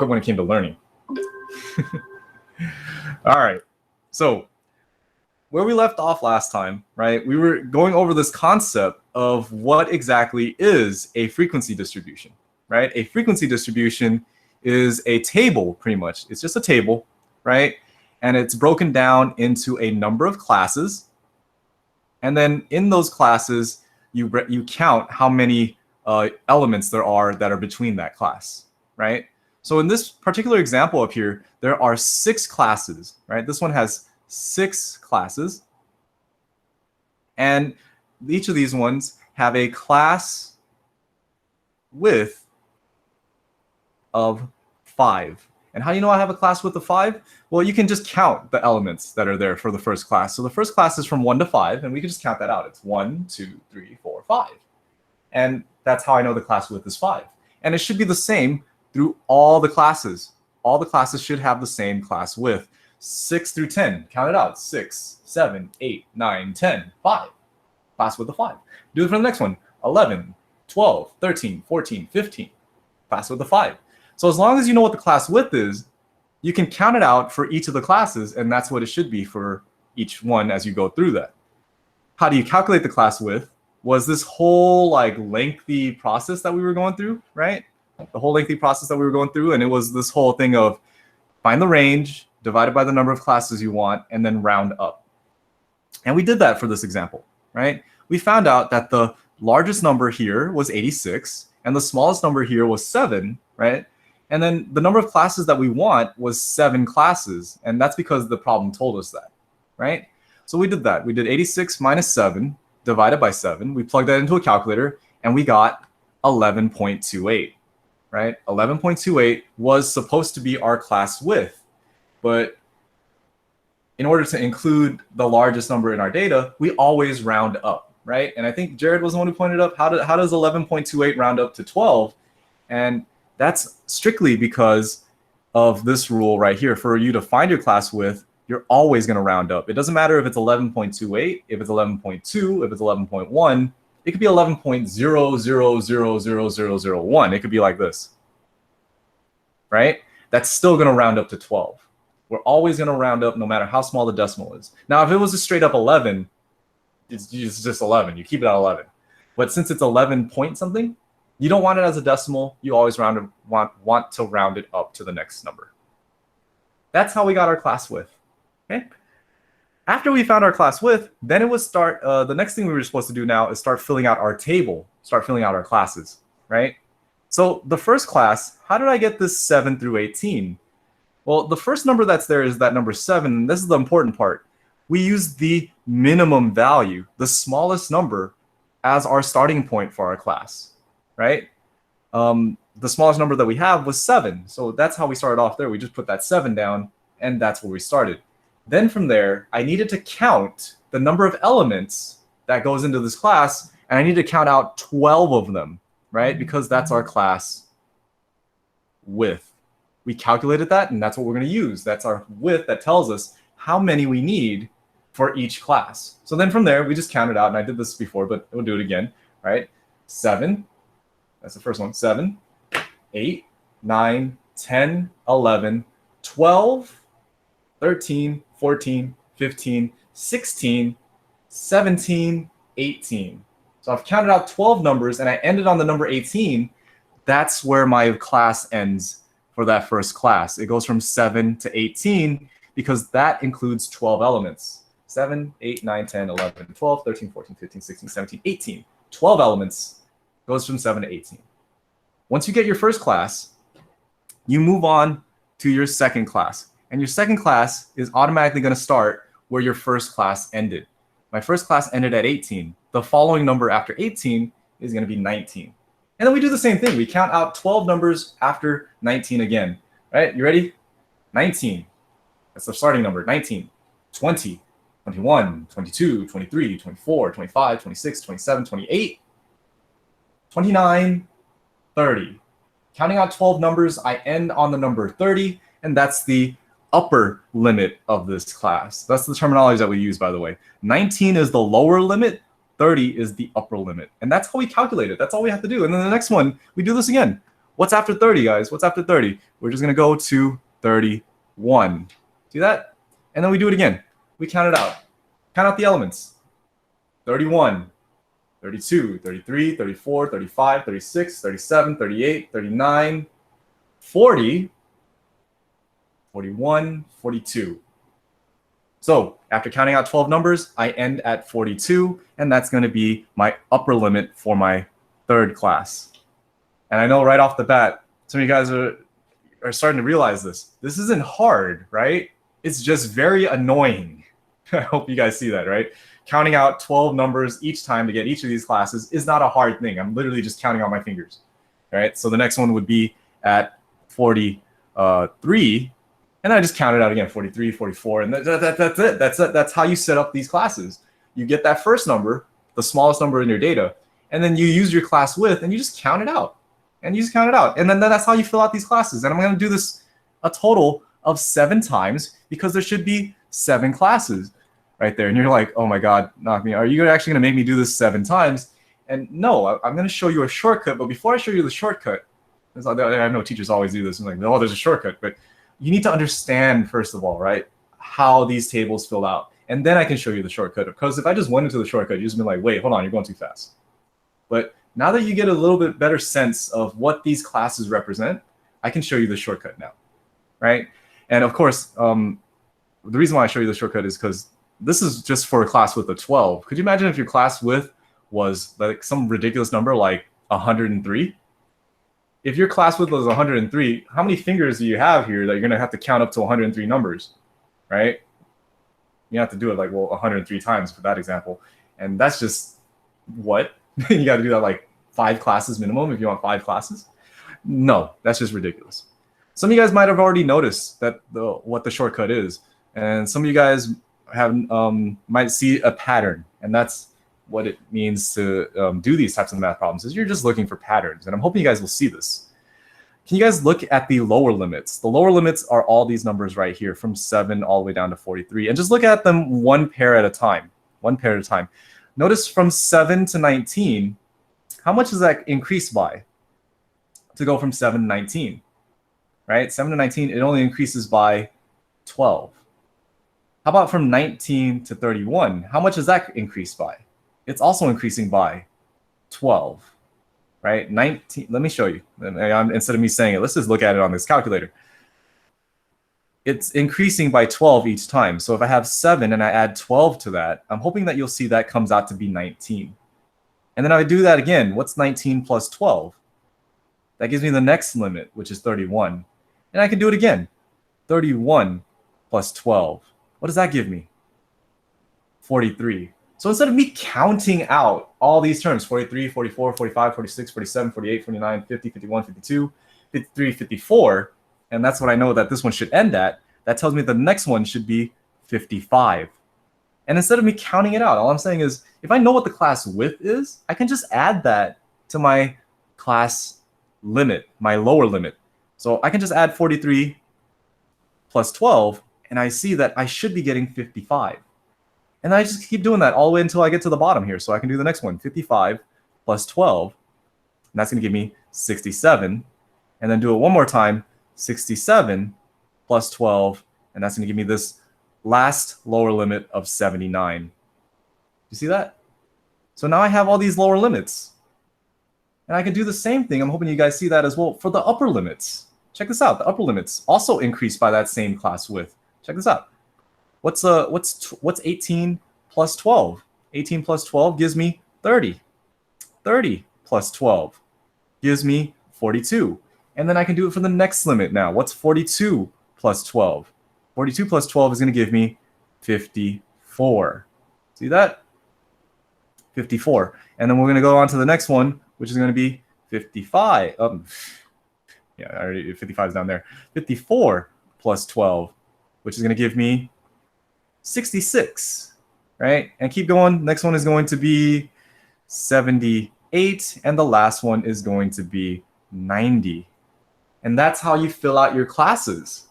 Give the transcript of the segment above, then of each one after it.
up when it came to learning. All right. So where we left off last time, right, we were going over this concept of what exactly is a frequency distribution, right? A frequency distribution is a table, pretty much. It's just a table, right? And it's broken down into a number of classes. And then in those classes, you count how many elements there are that are between that class, right? So in this particular example up here, there are 6 classes, right? This one has 6 classes. And each of these ones have a class width of 5. And how do you know I have a class width of 5? Well, you can just count the elements that are there for the first class. So the first class is from 1 to 5, and we can just count that out. It's 1, 2, 3, 4, 5. And that's how I know the class width is 5. And it should be the same through all the classes. All the classes should have the same class width. 6 through 10, count it out. 6, 7, 8, 9, 10, 5. Class width of 5. Do it for the next one. 11, 12, 13, 14, 15. Class width of 5. So as long as you know what the class width is, you can count it out for each of the classes, and that's what it should be for each one as you go through that. How do you calculate the class width? Was this whole lengthy process that we were going through, right? The whole lengthy process that we were going through, and it was this whole thing of find the range, divided by the number of classes you want, and then round up. And we did that for this example, right? We found out that the largest number here was 86, and the smallest number here was 7, right? And then the number of classes that we want was 7 classes, and that's because the problem told us that, right? So we did that. We did 86 minus 7 divided by 7. We plugged that into a calculator, and we got 11.28, right? 11.28 was supposed to be our class width, but in order to include the largest number in our data, we always round up, right? And I think Jared was the one who pointed up, how does 11.28 round up to 12? And that's strictly because of this rule right here. For you to find your class width, you're always going to round up. It doesn't matter if it's 11.28, if it's 11.2, if it's 11.1. It could be 11.00000001. It could be like this, right? That's still going to round up to 12. We're always going to round up no matter how small the decimal is. Now, if it was a straight up 11, it's just 11. You keep it at 11. But since it's 11 point something, you don't want it as a decimal. You always want to round it up to the next number. That's how we got our class width. Okay. After we found our class width, then it was the next thing we were supposed to do now is start filling out our table, start filling out our classes, right? So the first class, how did I get this 7 through 18? Well, the first number that's there is that number 7. This is the important part. We use the minimum value, the smallest number, as our starting point for our class, right? The smallest number that we have was 7. So that's how we started off there. We just put that 7 down, and that's where we started. Then from there, I needed to count the number of elements that goes into this class, and I need to count out 12 of them, right? Because that's our class width. We calculated that, and that's what we're going to use. That's our width that tells us how many we need for each class. So then from there, we just count it out, and I did this before, but we'll do it again, right? 7, that's the first one, 7, 8, 9, 10, 11, 12, 13, 14, 15, 16, 17, 18. So I've counted out 12 numbers, and I ended on the number 18. That's where my class ends for that first class. It goes from 7 to 18 because that includes 12 elements. 7, 8, 9, 10, 11, 12, 13, 14, 15, 16, 17, 18. 12 elements goes from 7 to 18. Once you get your first class, you move on to your second class. And your second class is automatically going to start where your first class ended. My first class ended at 18. The following number after 18 is going to be 19. And then we do the same thing. We count out 12 numbers after 19 again. Right? You ready? 19. That's the starting number. 19, 20, 21, 22, 23, 24, 25, 26, 27, 28, 29, 30. Counting out 12 numbers, I end on the number 30, and that's the upper limit of this class. That's the terminology that we use, by the way. 19 is the lower limit, 30 is the upper limit. And that's how we calculate it. That's all we have to do. And then the next one, we do this again. What's after 30, guys? What's after 30? We're just going to go to 31. See that? And then we do it again. We count it out. Count out the elements. 31, 32, 33, 34, 35, 36, 37, 38, 39, 40, 41, 42. So after counting out 12 numbers, I end at 42, and that's going to be my upper limit for my third class. And I know right off the bat, some of you guys are starting to realize this. This isn't hard, right? It's just very annoying. I hope you guys see that, right? Counting out 12 numbers each time to get each of these classes is not a hard thing. I'm literally just counting out my fingers, right? So the next one would be at 43, and then I just count it out again, 43, 44, and that's it. That's how you set up these classes. You get that first number, the smallest number in your data, and then you use your class width, and you just count it out. And you just count it out. And then that's how you fill out these classes. And I'm going to do this a total of 7 times because there should be 7 classes right there. And you're like, oh my God, knock me. Are you actually going to make me do this 7 times? And no, I'm going to show you a shortcut. But before I show you the shortcut, I know teachers always do this. I'm like, no, there's a shortcut. But you need to understand, first of all, right, how these tables fill out. And then I can show you the shortcut. Because if I just went into the shortcut, you'd just be like, wait, hold on, you're going too fast. But now that you get a little bit better sense of what these classes represent, I can show you the shortcut now, right? And of course, the reason why I show you the shortcut is because this is just for a class width of 12. Could you imagine if your class width was like some ridiculous number like 103? If your class width was 103, how many fingers do you have here that you're going to have to count up to 103 numbers, right? You have to do it like, well, 103 times for that example. And that's just what? You got to do that like 5 classes minimum if you want 5 classes? No, that's just ridiculous. Some of you guys might have already noticed that what the shortcut is, and some of you guys have might see a pattern, and that's what it means to do these types of math problems. Is you're just looking for patterns, and I'm hoping you guys will see this. Can you guys look at the lower limits? The lower limits are all these numbers right here, from 7 all the way down to 43, and just look at them one pair at a time. One pair at a time. Notice from 7 to 19. How much does that increase by to go from 7 to 19, right? 7 to 19, it only increases by 12. How about from 19 to 31? How much does that increase by? It's also increasing by 12, right? 19, let me show you. Instead of me saying it, let's just look at it on this calculator. It's increasing by 12 each time. So if I have 7 and I add 12 to that, I'm hoping that you'll see that comes out to be 19. And then I do that again. What's 19 plus 12? That gives me the next limit, which is 31. And I can do it again. 31 plus 12. What does that give me? 43. So instead of me counting out all these terms, 43, 44, 45, 46, 47, 48, 49, 50, 51, 52, 53, 54, and that's what I know that this one should end at, that tells me the next one should be 55. And instead of me counting it out, all I'm saying is, if I know what the class width is, I can just add that to my class limit, my lower limit. So I can just add 43 plus 12, and I see that I should be getting 55. And I just keep doing that all the way until I get to the bottom here. So I can do the next one, 55 plus 12, and that's going to give me 67. And then do it one more time, 67 plus 12, and that's going to give me this last lower limit of 79. You see that? So now I have all these lower limits. And I can do the same thing. I'm hoping you guys see that as well for the upper limits. Check this out. The upper limits also increase by that same class width. Check this out. What's 18 plus 12? 18 plus 12 gives me 30. 30 plus 12 gives me 42. And then I can do it for the next limit now. What's 42 plus 12? 42 plus 12 is going to give me 54. See that? 54. And then we're going to go on to the next one, which is going to be 55. Yeah, I already 55 is down there. 54 plus 12, which is going to give me 66, right? And keep going. Next one is going to be 78, and the last one is going to be 90. And that's how you fill out your classes,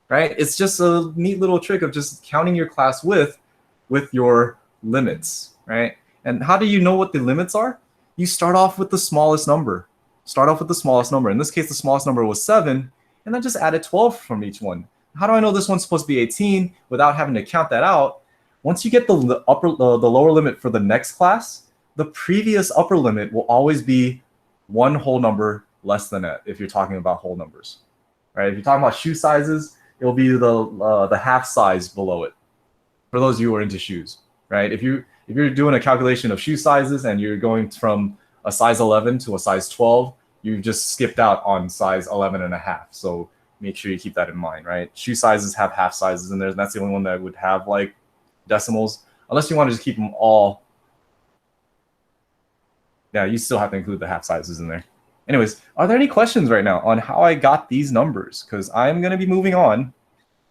right? It's just a neat little trick of just counting your class width with your limits, right? And how do you know what the limits are? You start off with the smallest number. Start off with the smallest number. In this case, the smallest number was 7, and then just added 12 from each one. How do I know this one's supposed to be 18 without having to count that out? Once you get the lower limit for the next class, the previous upper limit will always be one whole number less than it if you're talking about whole numbers. Right? If you're talking about shoe sizes, it'll be the half size below it. For those of you who are into shoes, right? If you're doing a calculation of shoe sizes and you're going from a size 11 to a size 12, you've just skipped out on size 11 and a half. So make sure you keep that in mind, right? Shoe sizes have half sizes in there, and that's the only one that would have like decimals, unless you want to just keep them all. Yeah, you still have to include the half sizes in there. Anyways, are there any questions right now on how I got these numbers? Because I'm going to be moving on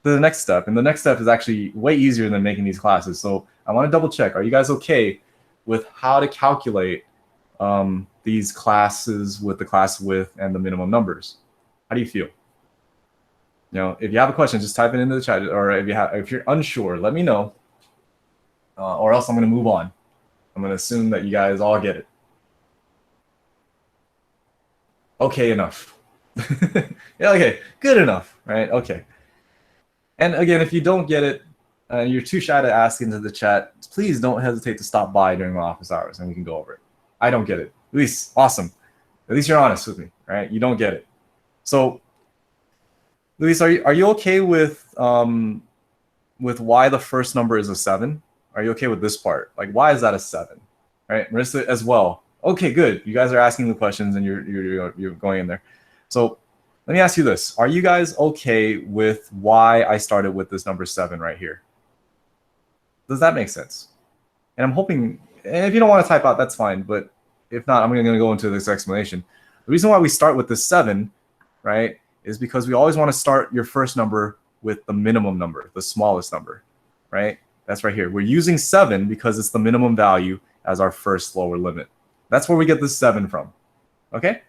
to the next step, and the next step is actually way easier than making these classes. So I want to double check. Are you guys okay with how to calculate these classes with the class width and the minimum numbers? How do you feel? You know, if you have a question, just type it into the chat, or if you're unsure, let me know, or else I'm going to move on. I'm going to assume that you guys all get it. Okay, enough. Yeah, okay, good enough, right? Okay. And again, if you don't get it, you're too shy to ask into the chat, please don't hesitate to stop by during my office hours and we can go over it. I don't get it. Luis, awesome. At least you're honest with me, right? You don't get it. So, Luis, are you okay with why the first number is a 7? Are you okay with this part? Like, why is that a 7? Right, Marissa as well. Okay, good. You guys are asking the questions and you're going in there. So let me ask you this. Are you guys okay with why I started with this number 7 right here? Does that make sense? And I'm hoping, and if you don't want to type out, that's fine. But if not, I'm going to go into this explanation. The reason why we start with this 7, right, is because we always want to start your first number with the minimum number, the smallest number, right? That's right here. We're using 7 because it's the minimum value as our first lower limit. That's where we get this 7 from, okay?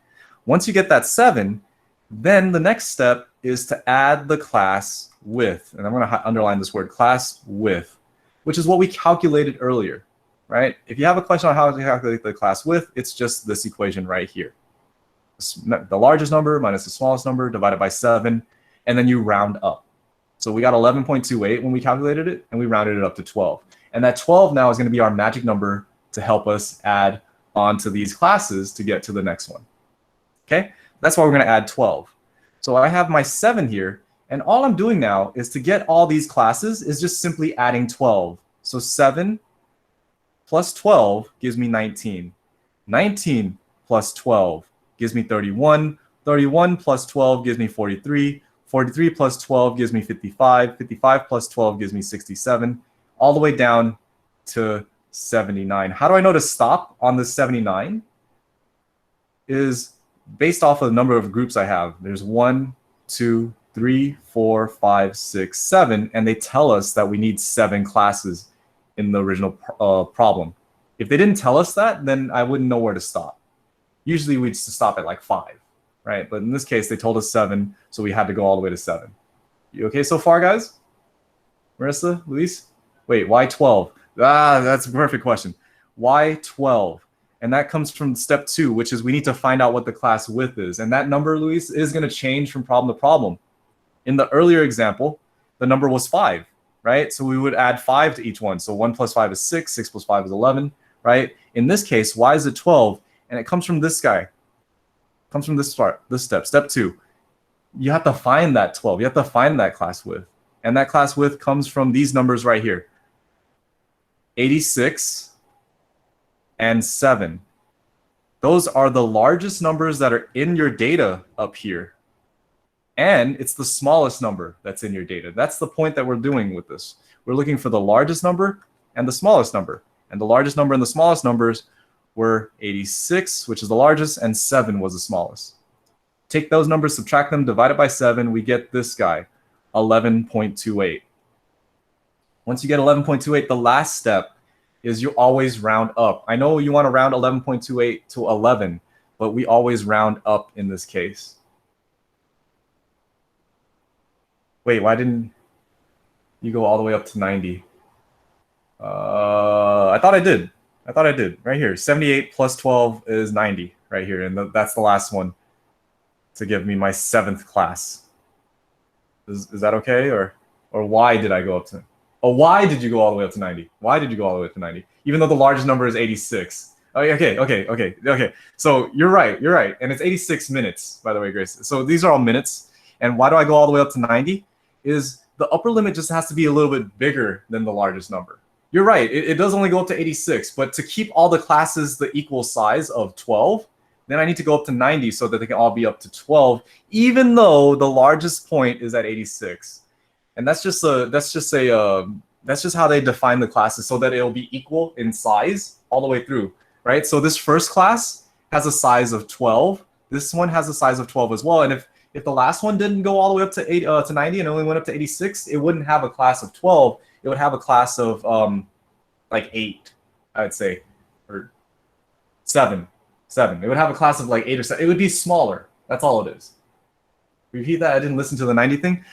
Once you get that 7, then the next step is to add the class width. And I'm going to underline this word, class width, which is what we calculated earlier, right? If you have a question on how to calculate the class width, it's just this equation right here. The largest number minus the smallest number divided by 7, and then you round up. So we got 11.28 when we calculated it, and we rounded it up to 12. And that 12 now is going to be our magic number to help us add onto these classes to get to the next one. Okay, that's why we're going to add 12. So I have my 7 here, and all I'm doing now is to get all these classes is just simply adding 12. So 7 plus 12 gives me 19. 19 plus 12 gives me 31. 31 plus 12 gives me 43. 43 plus 12 gives me 55. 55 plus 12 gives me 67, all the way down to 79. How do I know to stop on the 79? Is based off of the number of groups I have. There's 1, 2, 3, 4, 5, 6, 7, and they tell us that we need 7 classes in the original problem. If they didn't tell us that, then I wouldn't know where to stop. Usually we'd stop at like 5, right? But in this case, they told us 7, so we had to go all the way to 7. You okay so far, guys? Marissa, Luis? Wait, why 12? That's a perfect question. Why 12? And that comes from step 2, which is we need to find out what the class width is. And that number, Luis, is going to change from problem to problem. In the earlier example, the number was 5, right? So we would add 5 to each one. So 1 plus 5 is 6, 6 plus 5 is 11, right? In this case, why is it 12? And it comes from this guy. It comes from this part, this step, step 2. You have to find that 12. You have to find that class width. And that class width comes from these numbers right here. 86 and 7. Those are the largest numbers that are in your data up here. And it's the smallest number that's in your data. That's the point that we're doing with this. We're looking for the largest number and the smallest number. And the largest number and the smallest numbers were 86, which is the largest, and 7 was the smallest. Take those numbers, subtract them, divide it by 7, we get this guy, 11.28. Once you get 11.28, the last step is you always round up. I know you want to round 11.28 to 11, but we always round up in this case. Wait, why didn't you go all the way up to 90? I thought I did. I thought I did. Right here. 78 plus 12 is 90 right here. And that's the last one to give me my 7th class. Is that okay? Or why did I go up to... Oh, why did you go all the way up to 90? Why did you go all the way up to 90? Even though the largest number is 86. Oh, okay. So you're right. And it's 86 minutes, by the way, Grace. So these are all minutes. And why do I go all the way up to 90? Is the upper limit just has to be a little bit bigger than the largest number. You're right. It does only go up to 86. But to keep all the classes the equal size of 12, then I need to go up to 90 so that they can all be up to 12, even though the largest point is at 86. And that's just how they define the classes, so that it'll be equal in size all the way through, right? So this first class has a size of 12. This one has a size of 12 as well. And if the last one didn't go all the way up to 90 and only went up to 86, it wouldn't have a class of 12. It would have a class of like 8, I would say, or 7. It would have a class of like 8 or 7. It would be smaller. That's all it is. Repeat that. I didn't listen to the 90 thing.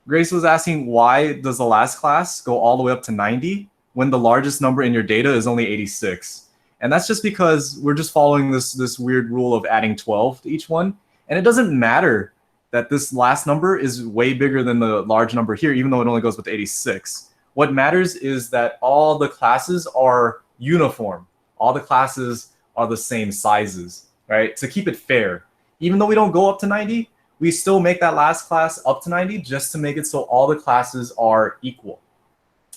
Grace was asking, why does the last class go all the way up to 90 when the largest number in your data is only 86? And that's just because we're just following this weird rule of adding 12 to each one. And it doesn't matter that this last number is way bigger than the large number here, even though it only goes with 86. What matters is that all the classes are uniform. All the classes are the same sizes, right? To keep it fair. Even though we don't go up to 90, we still make that last class up to 90 just to make it so all the classes are equal,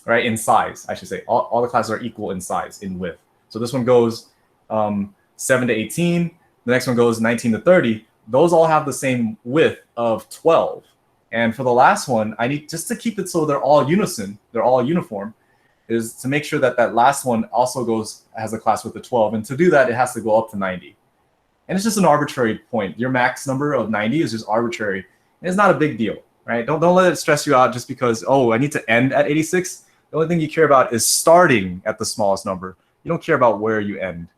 right? In size, I should say. All the classes are equal in size, in width. So this one goes 7 to 18. The next one goes 19 to 30. Those all have the same width of 12. And for the last one, I need, just to keep it so they're all unison, they're all uniform, is to make sure that that last one also has a class width of 12. And to do that, it has to go up to 90. And it's just an arbitrary point. Your max number of 90 is just arbitrary. And it's not a big deal, right? Don't let it stress you out just because, oh, I need to end at 86. The only thing you care about is starting at the smallest number. You don't care about where you end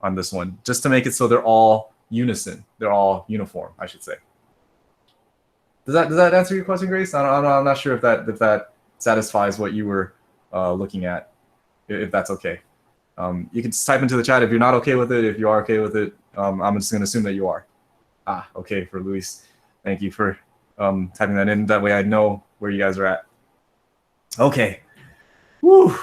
on this one, just to make it so they're all unison. They're all uniform, I should say. Does that answer your question, Grace? I'm not sure if that satisfies what you were looking at, if that's okay. You can just type into the chat if you're not okay with it. If you are okay with it, I'm just going to assume that you are. Okay, for Luis. Thank you for typing that in. That way I know where you guys are at. Okay. Woo.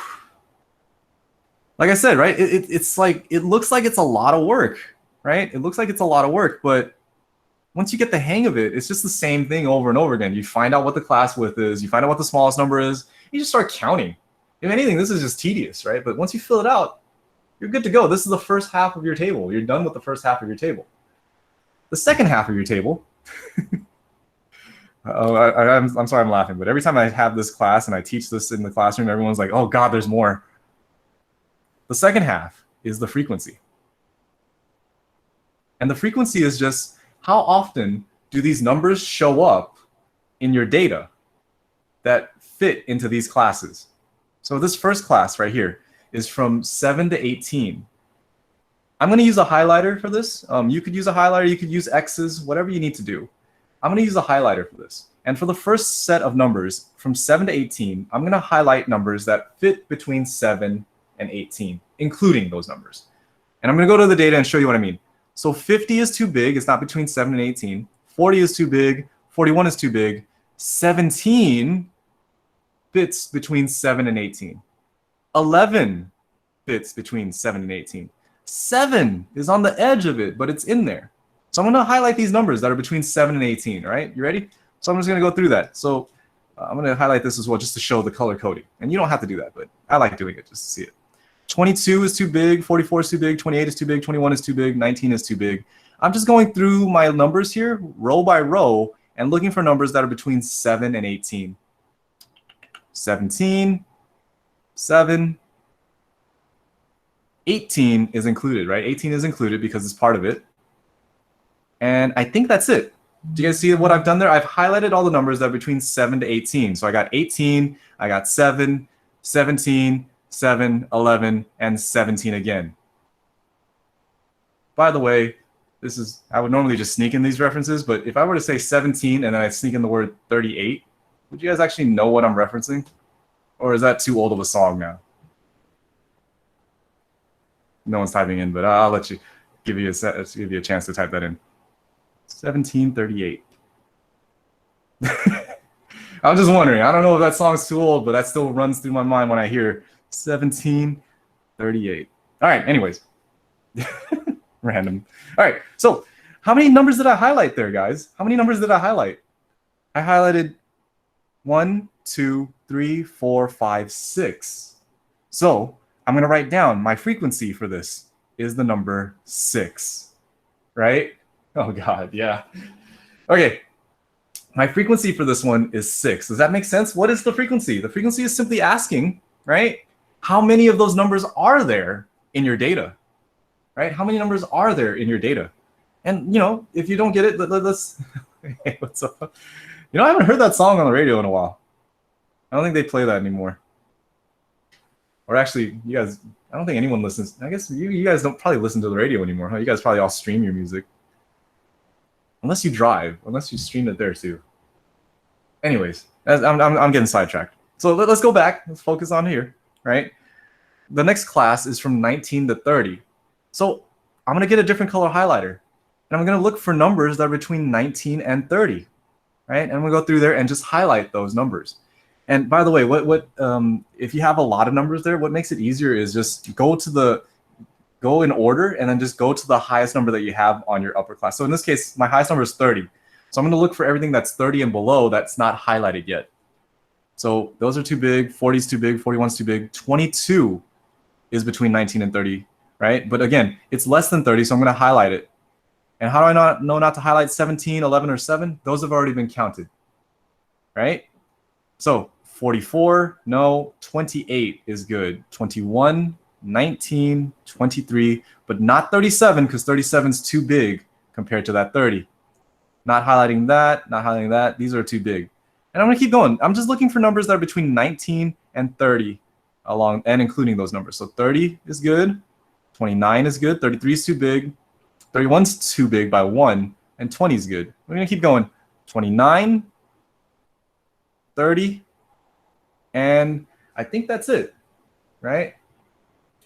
Like I said, right? It's like, it looks like it's a lot of work, right? It looks like it's a lot of work, but once you get the hang of it, it's just the same thing over and over again. You find out what the class width is. You find out what the smallest number is. You just start counting. If anything, this is just tedious, right? But once you fill it out, you're good to go. This is the first half of your table. You're done with the first half of your table. The second half of your table, I'm sorry I'm laughing, but every time I have this class and I teach this in the classroom, everyone's like, oh God, there's more. The second half is the frequency. And the frequency is just how often do these numbers show up in your data that fit into these classes. So this first class right here is from 7 to 18. I'm going to use a highlighter for this. You could use a highlighter, you could use X's, whatever you need to do. I'm going to use a highlighter for this. And for the first set of numbers from 7 to 18, I'm going to highlight numbers that fit between 7 and 18, including those numbers. And I'm going to go to the data and show you what I mean. So 50 is too big. It's not between 7 and 18. 40 is too big. 41 is too big. 17 fits between 7 and 18. 11 fits between 7 and 18. 7 is on the edge of it, but it's in there. So I'm going to highlight these numbers that are between 7 and 18, right? You ready? So I'm just going to go through that. So I'm going to highlight this as well just to show the color coding. And you don't have to do that, but I like doing it just to see it. 22 is too big, 44 is too big, 28 is too big, 21 is too big, 19 is too big. I'm just going through my numbers here, row by row, and looking for numbers that are between 7 and 18. 17, 7, 18 is included, right? 18 is included because it's part of it. And I think that's it. Do you guys see what I've done there? I've highlighted all the numbers that are between 7 to 18. So I got 18, I got 7, 17, 7, 11, and 17 again. By the way, this is, I would normally just sneak in these references, but if I were to say 17 and then I sneak in the word 38, would you guys actually know what I'm referencing? Or is that too old of a song now? No one's typing in, but I'll let you give you a chance to type that in. 1738. I'm just wondering. I don't know if that song's too old, but that still runs through my mind when I hear 1738. All right. Anyways, random. All right. So, how many numbers did I highlight there, guys? How many numbers did I highlight? I highlighted 1, 2, 3, 4, 5, 6. So I'm going to write down my frequency for this is the number 6, right? Oh, God, yeah. Okay, my frequency for this one is 6. Does that make sense? What is the frequency? The frequency is simply asking, right? How many of those numbers are there in your data, right? How many numbers are there in your data? And, if you don't get it, let's, hey, what's up? I haven't heard that song on the radio in a while. I don't think they play that anymore. Or actually, you guys, I don't think anyone listens. I guess you guys don't probably listen to the radio anymore, huh? You guys probably all stream your music. Unless you drive, unless you stream it there too. Anyways, I'm getting sidetracked. So let's go back. Let's focus on here, right? The next class is from 19 to 30. So I'm going to get a different color highlighter. And I'm going to look for numbers that are between 19 and 30, right? And I'm going to go through there and just highlight those numbers. And by the way, if you have a lot of numbers there, what makes it easier is just go in order and then just go to the highest number that you have on your upper class. So in this case, my highest number is 30. So I'm going to look for everything that's 30 and below that's not highlighted yet. So those are too big, 40 is too big, 41 is too big, 22 is between 19 and 30, right? But again, it's less than 30, so I'm going to highlight it. And how do I know not to highlight 17, 11, or 7? Those have already been counted, right? So 44, no. 28 is good. 21, 19, 23, but not 37 because 37 is too big compared to that 30. Not highlighting that, not highlighting that. These are too big. And I'm going to keep going. I'm just looking for numbers that are between 19 and 30 along and including those numbers. So 30 is good. 29 is good. 33 is too big. 31 is too big by 1. And 20 is good. We're going to keep going. 29, 30, and I think that's it, right?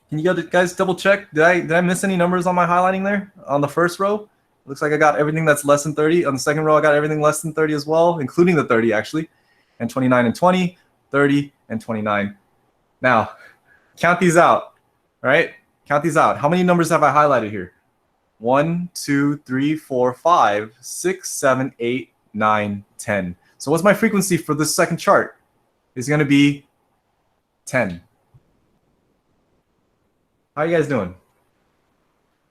Can you guys double check? Did I miss any numbers on my highlighting there on the first row? Looks like I got everything that's less than 30. On the second row, I got everything less than 30 as well, including the 30 actually, and 29 and 20, 30 and 29. Now, count these out, right? Count these out. How many numbers have I highlighted here? 1, 2, 3, 4, 5, 6, 7, 8, 9, 10. So what's my frequency for this second chart? It's going to be 10. How are you guys doing?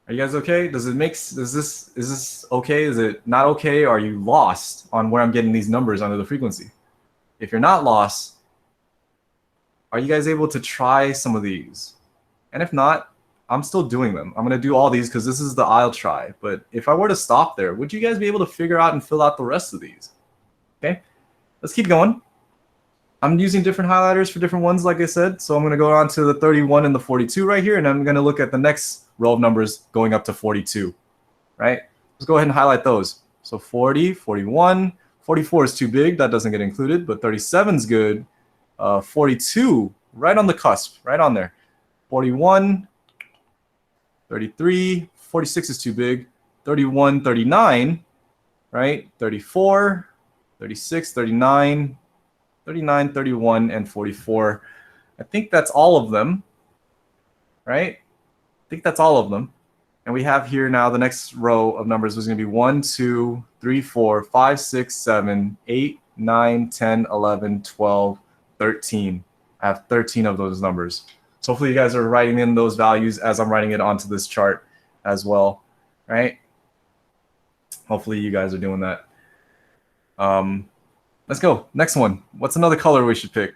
Are you guys okay? Is this okay? Is it not okay? Are you lost on where I'm getting these numbers under the frequency? If you're not lost, are you guys able to try some of these? And if not, I'm still doing them. I'm going to do all these because this is the I'll try. But if I were to stop there, would you guys be able to figure out and fill out the rest of these? Okay, let's keep going. I'm using different highlighters for different ones, like I said. So I'm going to go on to the 31 and the 42 right here. And I'm going to look at the next row of numbers going up to 42, right? Let's go ahead and highlight those. So 40, 41, 44 is too big. That doesn't get included, but 37 is good. 42, right on the cusp, right on there. 41, 33, 46 is too big. 31, 39, right? 34, 36, 39, 39, 31, and 44. I think that's all of them, right? I think that's all of them. And we have here now the next row of numbers is going to be 1, 2, 3, 4, 5, 6, 7, 8, 9, 10, 11, 12, 13. I have 13 of those numbers. So hopefully you guys are writing in those values as I'm writing it onto this chart as well, right? Hopefully you guys are doing that. Let's go. Next one. What's another color we should pick?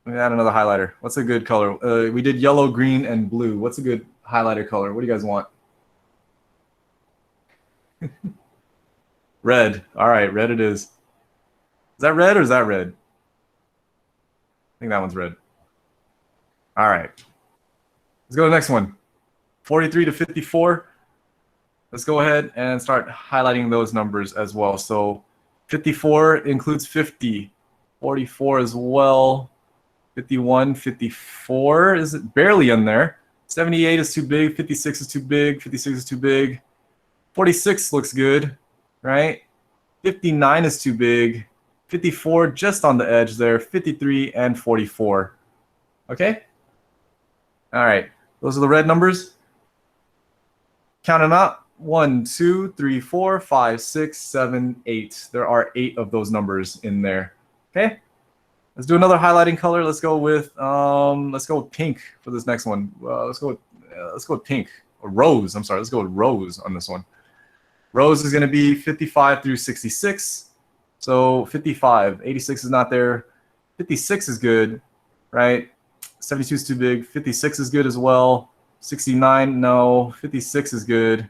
Let me add another highlighter. What's a good color? We did yellow, green, and blue. What's a good highlighter color? What do you guys want? Red. All right, red it is. Is that red or is that red? I think that one's red. All right. Let's go to the next one. 43 to 54. Let's go ahead and start highlighting those numbers as well. So 54 includes 50. 44 as well. 51, 54 is barely in there. 78 is too big. 56 is too big. 56 is too big. 46 looks good, right? 59 is too big. 54 just on the edge there. 53 and 44. Okay? All right. Those are the red numbers. Count them out. 1, 2, 3, 4, 5, 6, 7, 8. There are 8 of those numbers in there. Okay? Let's do another highlighting color. Let's go with pink for this next one. Let's go with pink or rose. I'm sorry. Let's go with rose on this one. Rose is going to be 55 through 66. So 55, 86 is not there. 56 is good, right? 72 is too big. 56 is good as well. 69, no. 56 is good.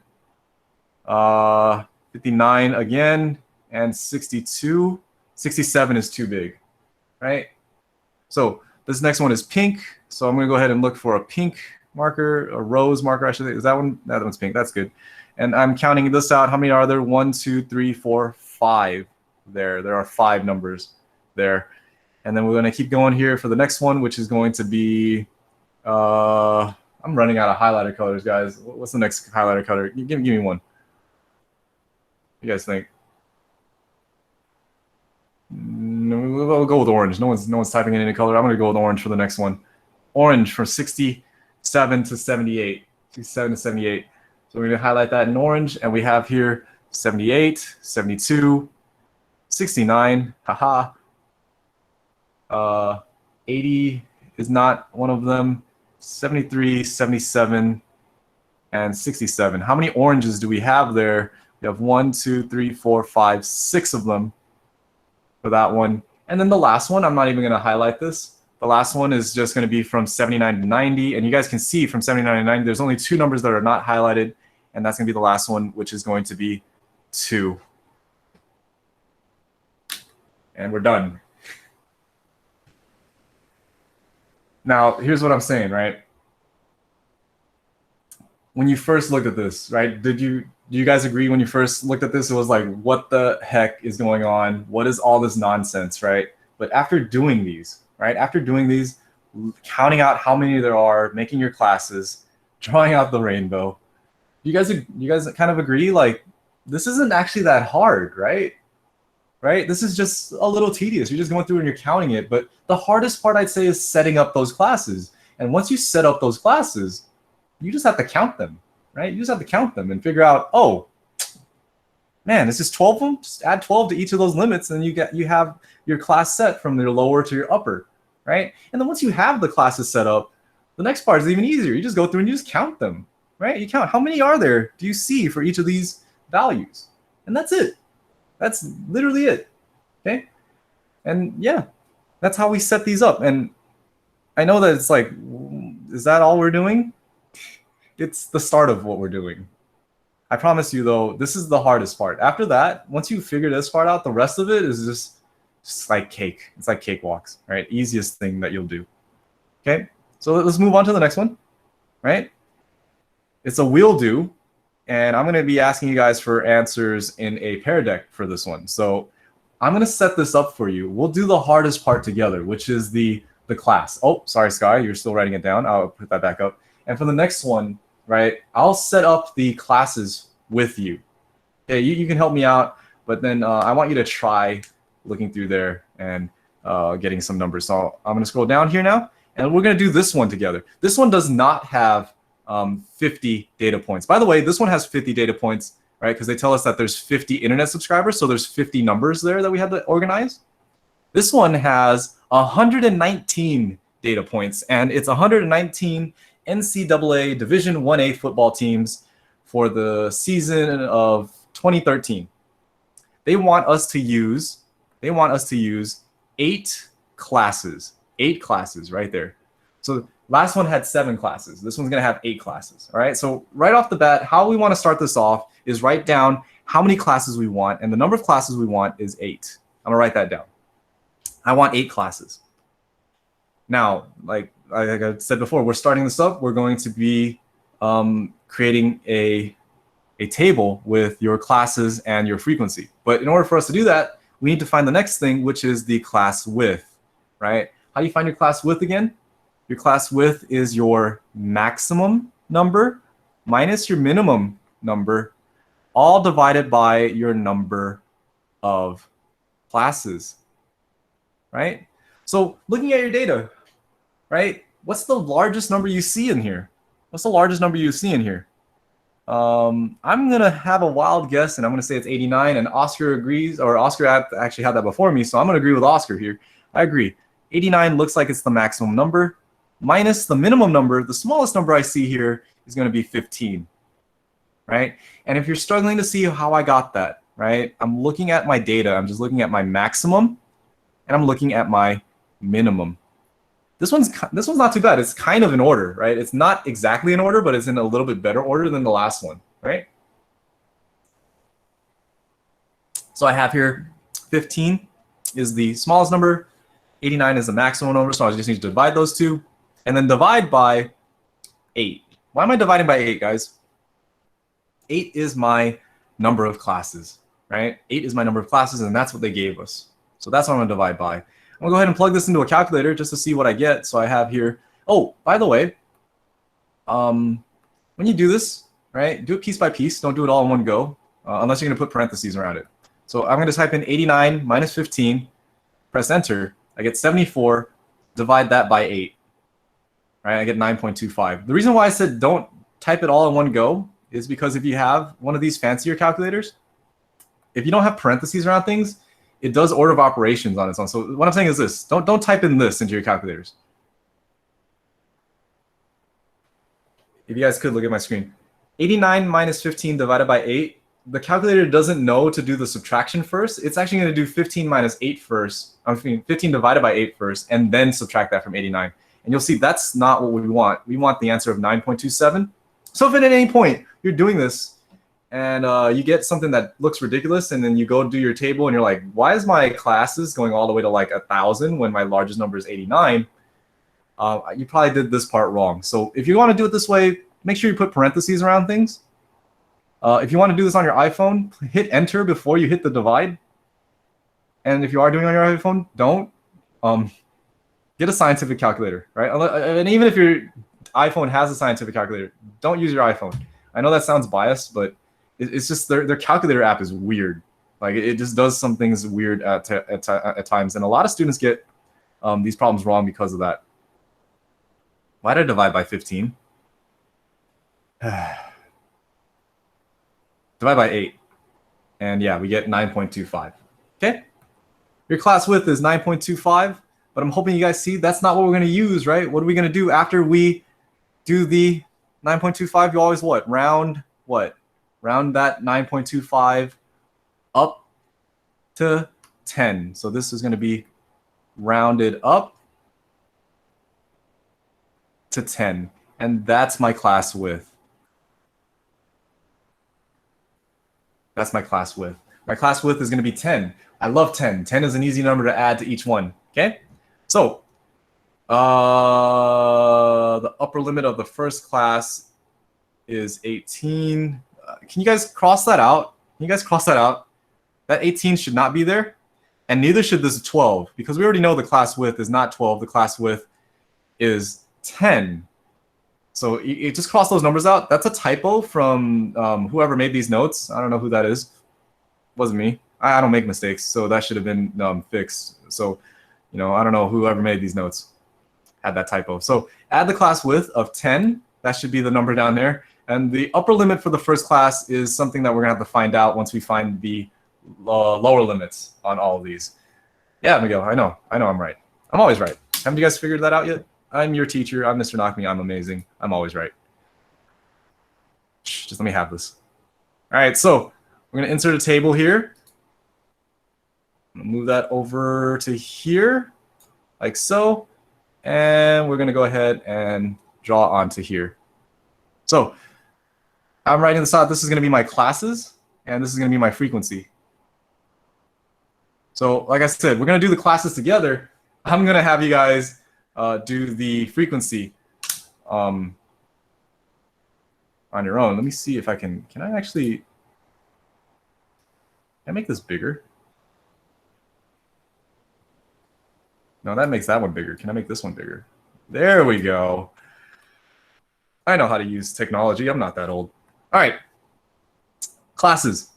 59 again, and 62. 67 is too big, right? So this next one is pink. So I'm going to go ahead and look for a pink marker, a rose marker, I should say. Is that one? That one's pink. That's good. And I'm counting this out. How many are there? 1, 2, 3, 4, 5 there. There are 5 numbers there. And then we're going to keep going here for the next one, which is going to be, I'm running out of highlighter colors, guys. What's the next highlighter color? Give me one. What do you guys think? We'll go with orange. No one's typing in any color. I'm going to go with orange for the next one. Orange from 67 to 78. 67 to 78. So we're going to highlight that in orange, and we have here 78, 72, 69, haha. 80 is not one of them. 73, 77, and 67. How many oranges do we have there? We have 1, 2, 3, 4, 5, 6 of them for that one. And then the last one, I'm not even going to highlight this. The last one is just going to be from 79 to 90. And you guys can see from 79 to 90, there's only 2 numbers that are not highlighted. And that's going to be the last one, which is going to be 2. And we're done. Now, here's what I'm saying, right? When you first looked at this, right, do you guys agree when you first looked at this, it was like, what the heck is going on? What is all this nonsense, right? But after doing these, right, counting out how many there are, making your classes, drawing out the rainbow, you guys kind of agree, like, this isn't actually that hard, right? Right? This is just a little tedious. You're just going through and you're counting it. But the hardest part, I'd say, is setting up those classes. And once you set up those classes, you just have to count them, right? You just have to count them and figure out, oh, man, this is 12 of them. Just add 12 to each of those limits, and you have your class set from your lower to your upper, right? And then once you have the classes set up, the next part is even easier. You just go through and you just count them, right? You count how many are there do you see for each of these values, and that's it. That's literally it, okay? And yeah, that's how we set these up. And I know that it's like, is that all we're doing? It's the start of what we're doing. I promise you, though, this is the hardest part. After that, once you figure this part out, the rest of it is just like cake. It's like cakewalks, right? Easiest thing that you'll do. Okay, so let's move on to the next one, right? It's a will do. And I'm going to be asking you guys for answers in a pair deck for this one. So I'm going to set this up for you. We'll do the hardest part together, which is the class. Oh, sorry, Sky, you're still writing it down. I'll put that back up. And for the next one, right, I'll set up the classes with you. Okay, you can help me out, but then I want you to try looking through there and getting some numbers. So I'm going to scroll down here now, and we're going to do this one together. This one does not have 50 data points. By the way, this one has 50 data points, right? Because they tell us that there's 50 internet subscribers, so there's 50 numbers there that we had to organize. This one has 119 data points, and it's 119 NCAA Division 1A football teams for the season of 2013. They want us to use 8 classes right there. So last one had 7 classes. This one's going to have 8 classes. All right. So right off the bat, how we want to start this off is write down how many classes we want. And the number of classes we want is 8. I'm going to write that down. I want 8 classes. Now, like I said before, we're starting this up. We're going to be creating a table with your classes and your frequency. But in order for us to do that, we need to find the next thing, which is the class width, right? How do you find your class width again? Your class width is your maximum number minus your minimum number, all divided by your number of classes, right? So looking at your data, right? What's the largest number you see in here? What's the largest number you see in here? I'm gonna have a wild guess, and I'm gonna say it's 89. And Oscar agrees, or Oscar actually had that before me, so I'm gonna agree with Oscar here. I agree. 89 looks like it's the maximum number, minus the minimum number. The smallest number I see here is gonna be 15, right? And if you're struggling to see how I got that, right? I'm looking at my data. I'm just looking at my maximum, and I'm looking at my minimum. This one's not too bad. It's kind of in order, right? It's not exactly in order, but it's in a little bit better order than the last one, right? So I have here 15 is the smallest number, 89 is the maximum number, so I just need to divide those two, and then divide by 8. Why am I dividing by 8, guys? 8 is my number of classes, right? 8 is my number of classes, and that's what they gave us. So that's what I'm going to divide by. I'm going to go ahead and plug this into a calculator just to see what I get. So I have here, oh, by the way, when you do this, right, do it piece by piece. Don't do it all in one go, unless you're going to put parentheses around it. So I'm going to type in 89 minus 15, press enter. I get 74, divide that by 8, right? I get 9.25. The reason why I said don't type it all in one go is because if you have one of these fancier calculators, if you don't have parentheses around things, it does order of operations on its own. So what I'm saying is this: don't type in this into your calculators. If you guys could look at my screen, 89 minus 15 divided by 8. The calculator doesn't know to do the subtraction first. It's actually going to do 15 minus 8 first. I mean 15 divided by 8 first, and then subtract that from 89. And you'll see that's not what we want. We want the answer of 9.27. So if at any point you're doing this, and you get something that looks ridiculous, and then you go do your table, and you're like, why is my classes going all the way to like 1,000 when my largest number is 89? You probably did this part wrong. So if you want to do it this way, make sure you put parentheses around things. If you want to do this on your iPhone, hit enter before you hit the divide. And if you are doing it on your iPhone, don't. Get a scientific calculator, right? And even if your iPhone has a scientific calculator, don't use your iPhone. I know that sounds biased, but it's just their calculator app is weird. Like it just does some things weird at times, and a lot of students get these problems wrong because of that. Why did I divide by 15? Divide by 8, and yeah, we get 9.25. Okay, your class width is 9.25, but I'm hoping you guys see that's not what we're going to use, right? What are we going to do after we do the 9.25? You always what? Round what? Round that 9.25 up to 10. So this is going to be rounded up to 10. And that's my class width. That's my class width. My class width is going to be 10. I love 10. 10 is an easy number to add to each one. Okay? So the upper limit of the first class is 18. Can you guys cross that out? Can you guys cross that out? That 18 should not be there, and neither should this 12, because we already know the class width is not 12. The class width is 10. So you just cross those numbers out. That's a typo from whoever made these notes. I don't know who that is. It wasn't me. I don't make mistakes, so that should have been fixed. So, I don't know whoever made these notes had that typo. So add the class width of 10. That should be the number down there. And the upper limit for the first class is something that we're going to have to find out once we find the lower limits on all of these. Yeah, Miguel, I know I'm right. I'm always right. Haven't you guys figured that out yet? I'm your teacher. I'm Mr. Knock Me. I'm amazing. I'm always right. Just let me have this. All right, so we're going to insert a table here. I'm going to move that over to here, like so. And we're going to go ahead and draw onto here. So I'm writing this out. This is going to be my classes, and this is going to be my frequency. So like I said, we're going to do the classes together. I'm going to have you guys do the frequency on your own. Let me see if I can I make this bigger? No, that makes that one bigger. Can I make this one bigger? There we go. I know how to use technology. I'm not that old. All right. Classes.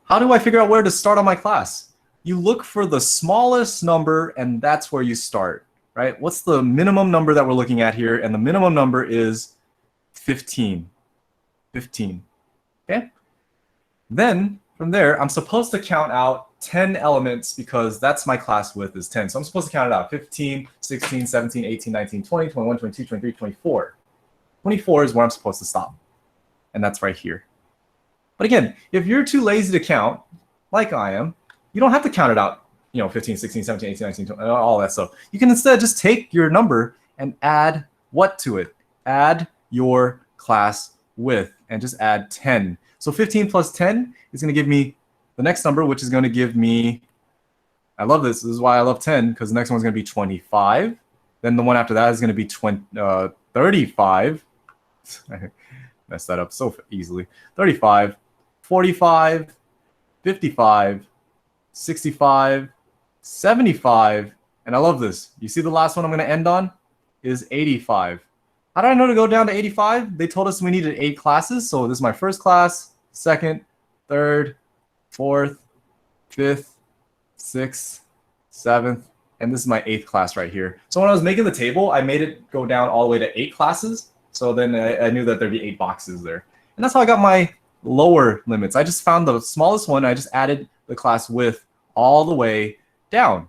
How do I figure out where to start on my class? You look for the smallest number, and that's where you start, right? What's the minimum number that we're looking at here? And the minimum number is 15. 15. Okay? Then from there, I'm supposed to count out 10 elements because that's my class width is 10. So I'm supposed to count it out. 15, 16, 17, 18, 19, 20, 21, 22, 23, 24. 24 is where I'm supposed to stop. And that's right here. But again, if you're too lazy to count, like I am, you don't have to count it out, 15, 16, 17, 18, 19, 20, all that stuff. You can instead just take your number and add what to it? Add your class width and just add 10. So 15 plus 10 is going to give me the next number, which is going to give me, I love this. This is why I love 10, because the next one's going to be 25. Then the one after that is going to be 35. I messed that up so easily. 35, 45, 55, 65, 75, and I love this. You see the last one I'm going to end on is 85. How did I know to go down to 85? They told us we needed 8 classes, so this is my first class, second, third, fourth, fifth, sixth, seventh, and this is my 8th class right here. So when I was making the table, I made it go down all the way to 8 classes, so then I knew that there'd be 8 boxes there. And that's how I got my lower limits. I just found the smallest one. I just added the class width all the way down.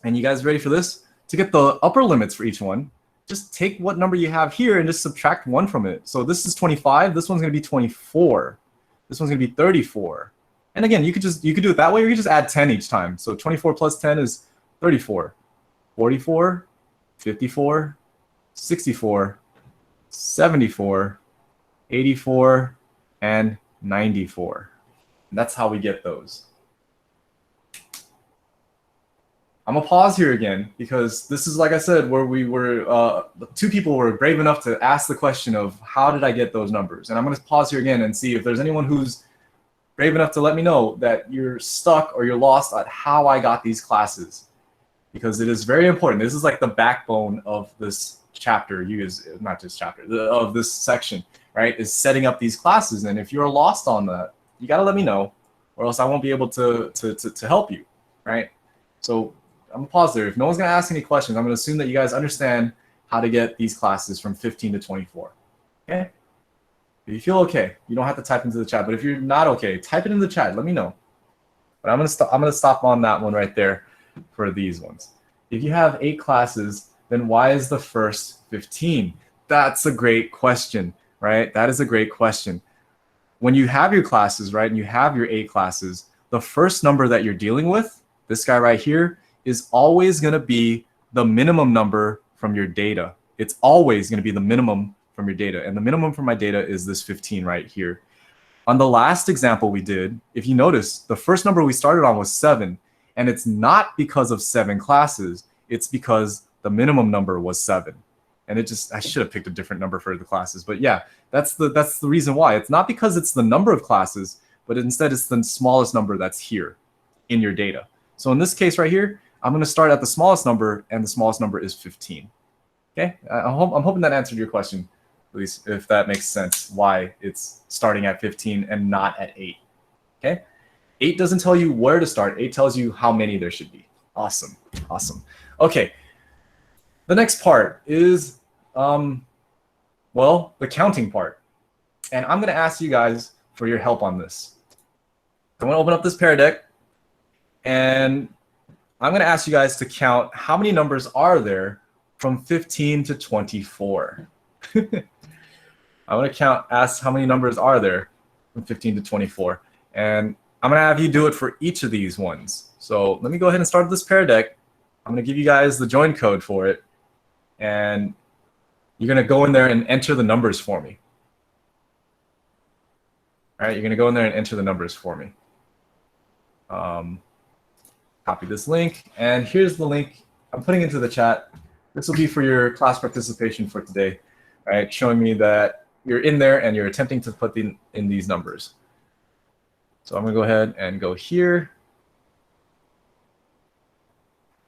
And you guys ready for this? To get the upper limits for each one, just take what number you have here and just subtract 1 from it. So this is 25. This one's going to be 24. This one's going to be 34. And again, you could do it that way, or you could just add 10 each time. So 24 plus 10 is 34. 44, 54, 64, 74, 84, and 94. And that's how we get those. I'm gonna pause here again because this is, like I said, where we were, 2 people were brave enough to ask the question of how did I get those numbers? And I'm gonna pause here again and see if there's anyone who's brave enough to let me know that you're stuck or you're lost at how I got these classes, because it is very important. This is like the backbone of this chapter. Not just chapter, of this section, right? Is setting up these classes. And if you're lost on that, you gotta let me know, or else I won't be able to help you, right? So I'm gonna pause there. If no one's gonna ask any questions, I'm gonna assume that you guys understand how to get these classes from 15 to 24. Okay? If you feel okay, you don't have to type into the chat. But if you're not okay, type it in the chat. Let me know. But I'm gonna stop on that one right there for these ones. If you have 8 classes, then why is the first 15? That's a great question, right? That is a great question. When you have your classes, right, and you have your 8 classes, the first number that you're dealing with, this guy right here, is always going to be the minimum number from your data. It's always going to be the minimum from your data. And the minimum from my data is this 15 right here. On the last example we did, if you notice, the first number we started on was 7. And it's not because of 7 classes. It's because the minimum number was 7. And I should have picked a different number for the classes. But yeah, that's the reason why. It's not because it's the number of classes, but instead it's the smallest number that's here in your data. So in this case right here, I'm going to start at the smallest number, and the smallest number is 15. Okay, I'm hoping that answered your question, at least if that makes sense, why it's starting at 15 and not at 8. Okay, 8 doesn't tell you where to start. 8 tells you how many there should be. Awesome, awesome. Okay, the next part is, the counting part. And I'm going to ask you guys for your help on this. I'm going to open up this Pear Deck, and I'm going to ask you guys to count how many numbers are there from 15 to 24. I'm going to ask how many numbers are there from 15 to 24. And I'm going to have you do it for each of these ones. So let me go ahead and start this Pear Deck. I'm going to give you guys the join code for it. And you're going to go in there and enter the numbers for me. All right, you're going to go in there and enter the numbers for me. Copy this link, and here's the link I'm putting into the chat. This will be for your class participation for today, right? Showing me that you're in there and you're attempting to put in these numbers. So I'm gonna go ahead and go here.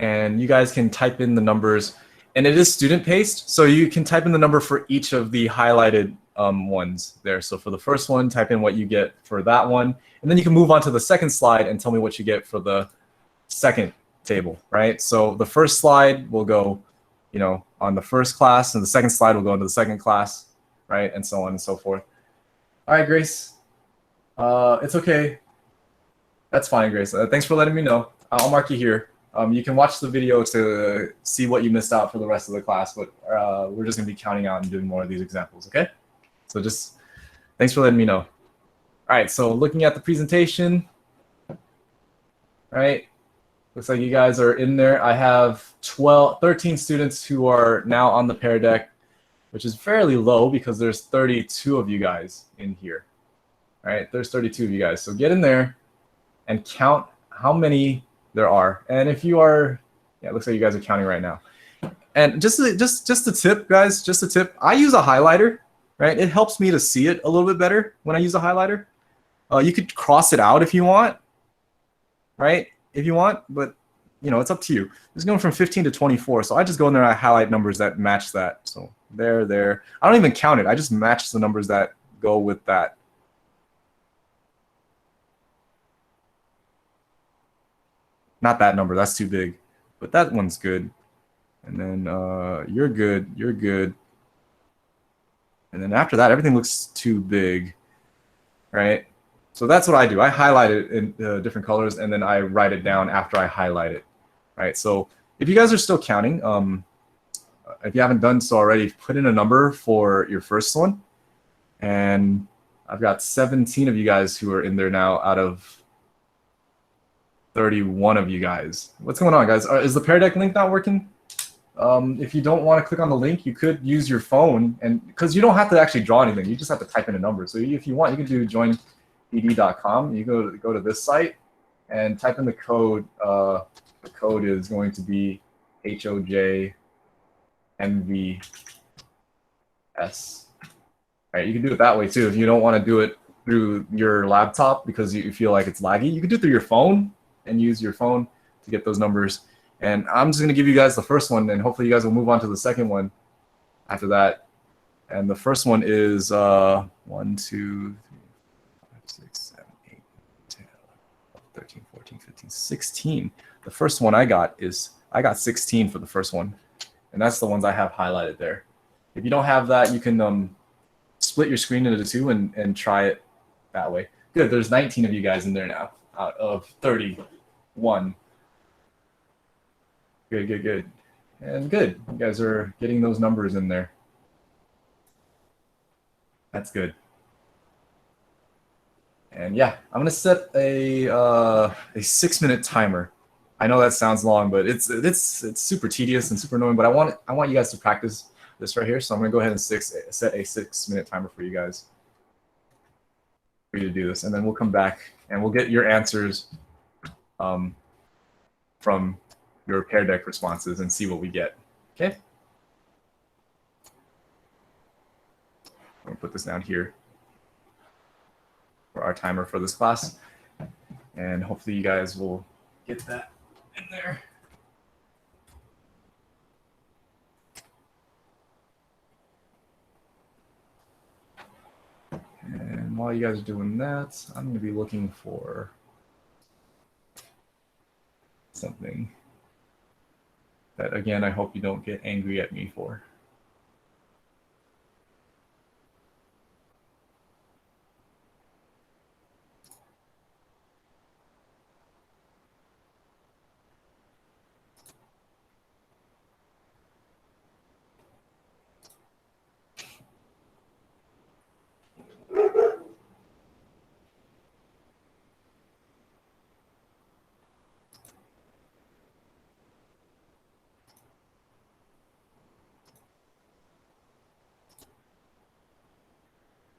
and you guys can type in the numbers. And it is student paced, so you can type in the number for each of the highlighted ones there. So for the first one, type in what you get for that one, and then you can move on to the second slide and tell me what you get for the second table, right? So the first slide will go, on the first class, and the second slide will go into the second class, right? And so on and so forth. All right, Grace. It's okay. That's fine, Grace. Thanks for letting me know. I'll mark you here. You can watch the video to see what you missed out for the rest of the class, but we're just going to be counting out and doing more of these examples, okay? So just thanks for letting me know. All right, so looking at the presentation, right? Looks like you guys are in there. I have 13 students who are now on the Pear Deck, which is fairly low because there's 32 of you guys in here. All right, there's 32 of you guys. So get in there and count how many there are. And if you are, yeah, it looks like you guys are counting right now. And just a tip, guys, just a tip. I use a highlighter, right? It helps me to see it a little bit better when I use a highlighter. You could cross it out if you want, right? If you want, but it's up to you. It's going from 15 to 24. So I just go in there and I highlight numbers that match that. So there. I don't even count it. I just match the numbers that go with that. Not that number, that's too big, but that one's good. And then you're good. And then after that, everything looks too big, right? So that's what I do. I highlight it in different colors, and then I write it down after I highlight it, right? So if you guys are still counting, if you haven't done so already, put in a number for your first one. And I've got 17 of you guys who are in there now out of 31 of you guys. What's going on, guys? Is the Pear Deck link not working? If you don't want to click on the link, you could use your phone, and because you don't have to actually draw anything, you just have to type in a number. So if you want, you can do joined.com. You go to this site and type in the code. The code is going to be HOJMVS. All right, you can do it that way too. If you don't want to do it through your laptop because you feel like it's laggy, you can do it through your phone and use your phone to get those numbers. And I'm just going to give you guys the first one, and hopefully you guys will move on to the second one after that. And the first one is 1, 2, 3, 5, 6, 7, 8, 10, 11, 13, 14, 15, 16. The first one I got 16 for the first one. And that's the ones I have highlighted there. If you don't have that, you can split your screen into two and try it that way. Good, there's 19 of you guys in there now out of 31. Good. And good. You guys are getting those numbers in there. That's good. And yeah, I'm gonna set a 6-minute timer. I know that sounds long, but it's super tedious and super annoying. But I want you guys to practice this right here. So I'm gonna go ahead and set a 6-minute timer for you guys for you to do this, and then we'll come back and we'll get your answers from your Pear Deck responses and see what we get. Okay. I'm gonna put this down here for our timer for this class, and hopefully you guys will get that in there. And while you guys are doing that, I'm going to be looking for something that, again, I hope you don't get angry at me for.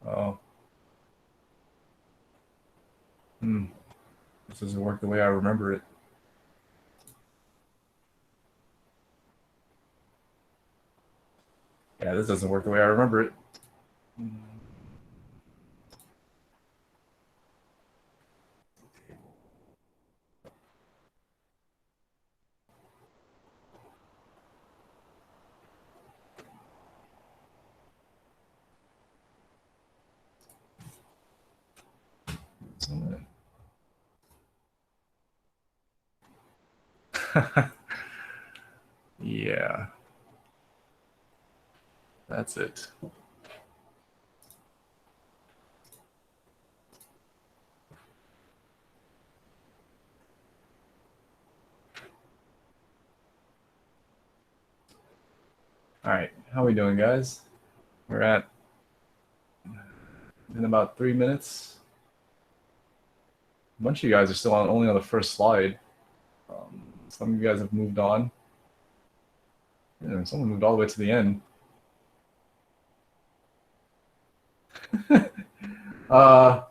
Oh. This doesn't work the way I remember it. Yeah, this doesn't work the way I remember it. Yeah. That's it. All right, how are we doing, guys? We're at in about 3 minutes. A bunch of you guys are still only on the first slide. Some of you guys have moved on. Yeah, someone moved all the way to the end.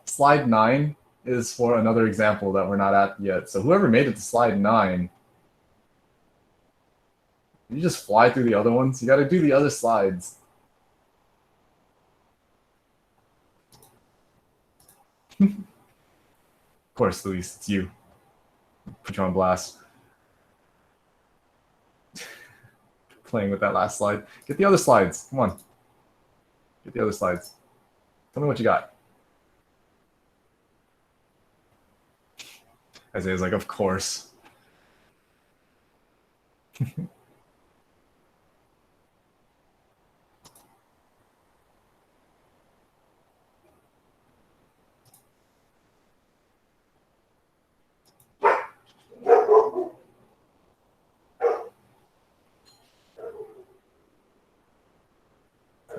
Slide 9 is for another example that we're not at yet. So whoever made it to slide 9, you just fly through the other ones. You got to do the other slides. Of course, Luis, it's you. Put you on blast. Playing with that last slide. Get the other slides. Come on. Get the other slides. Tell me what you got. Isaiah's like, of course.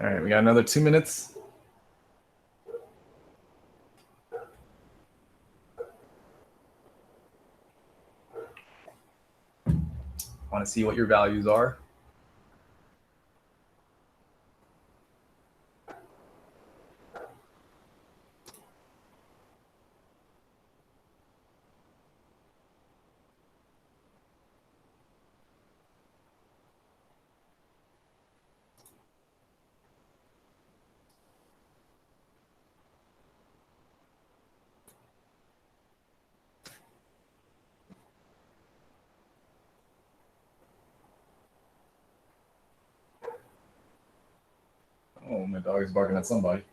All right, we got another 2 minutes. Want to see what your values are. Oh, my dog is barking at somebody.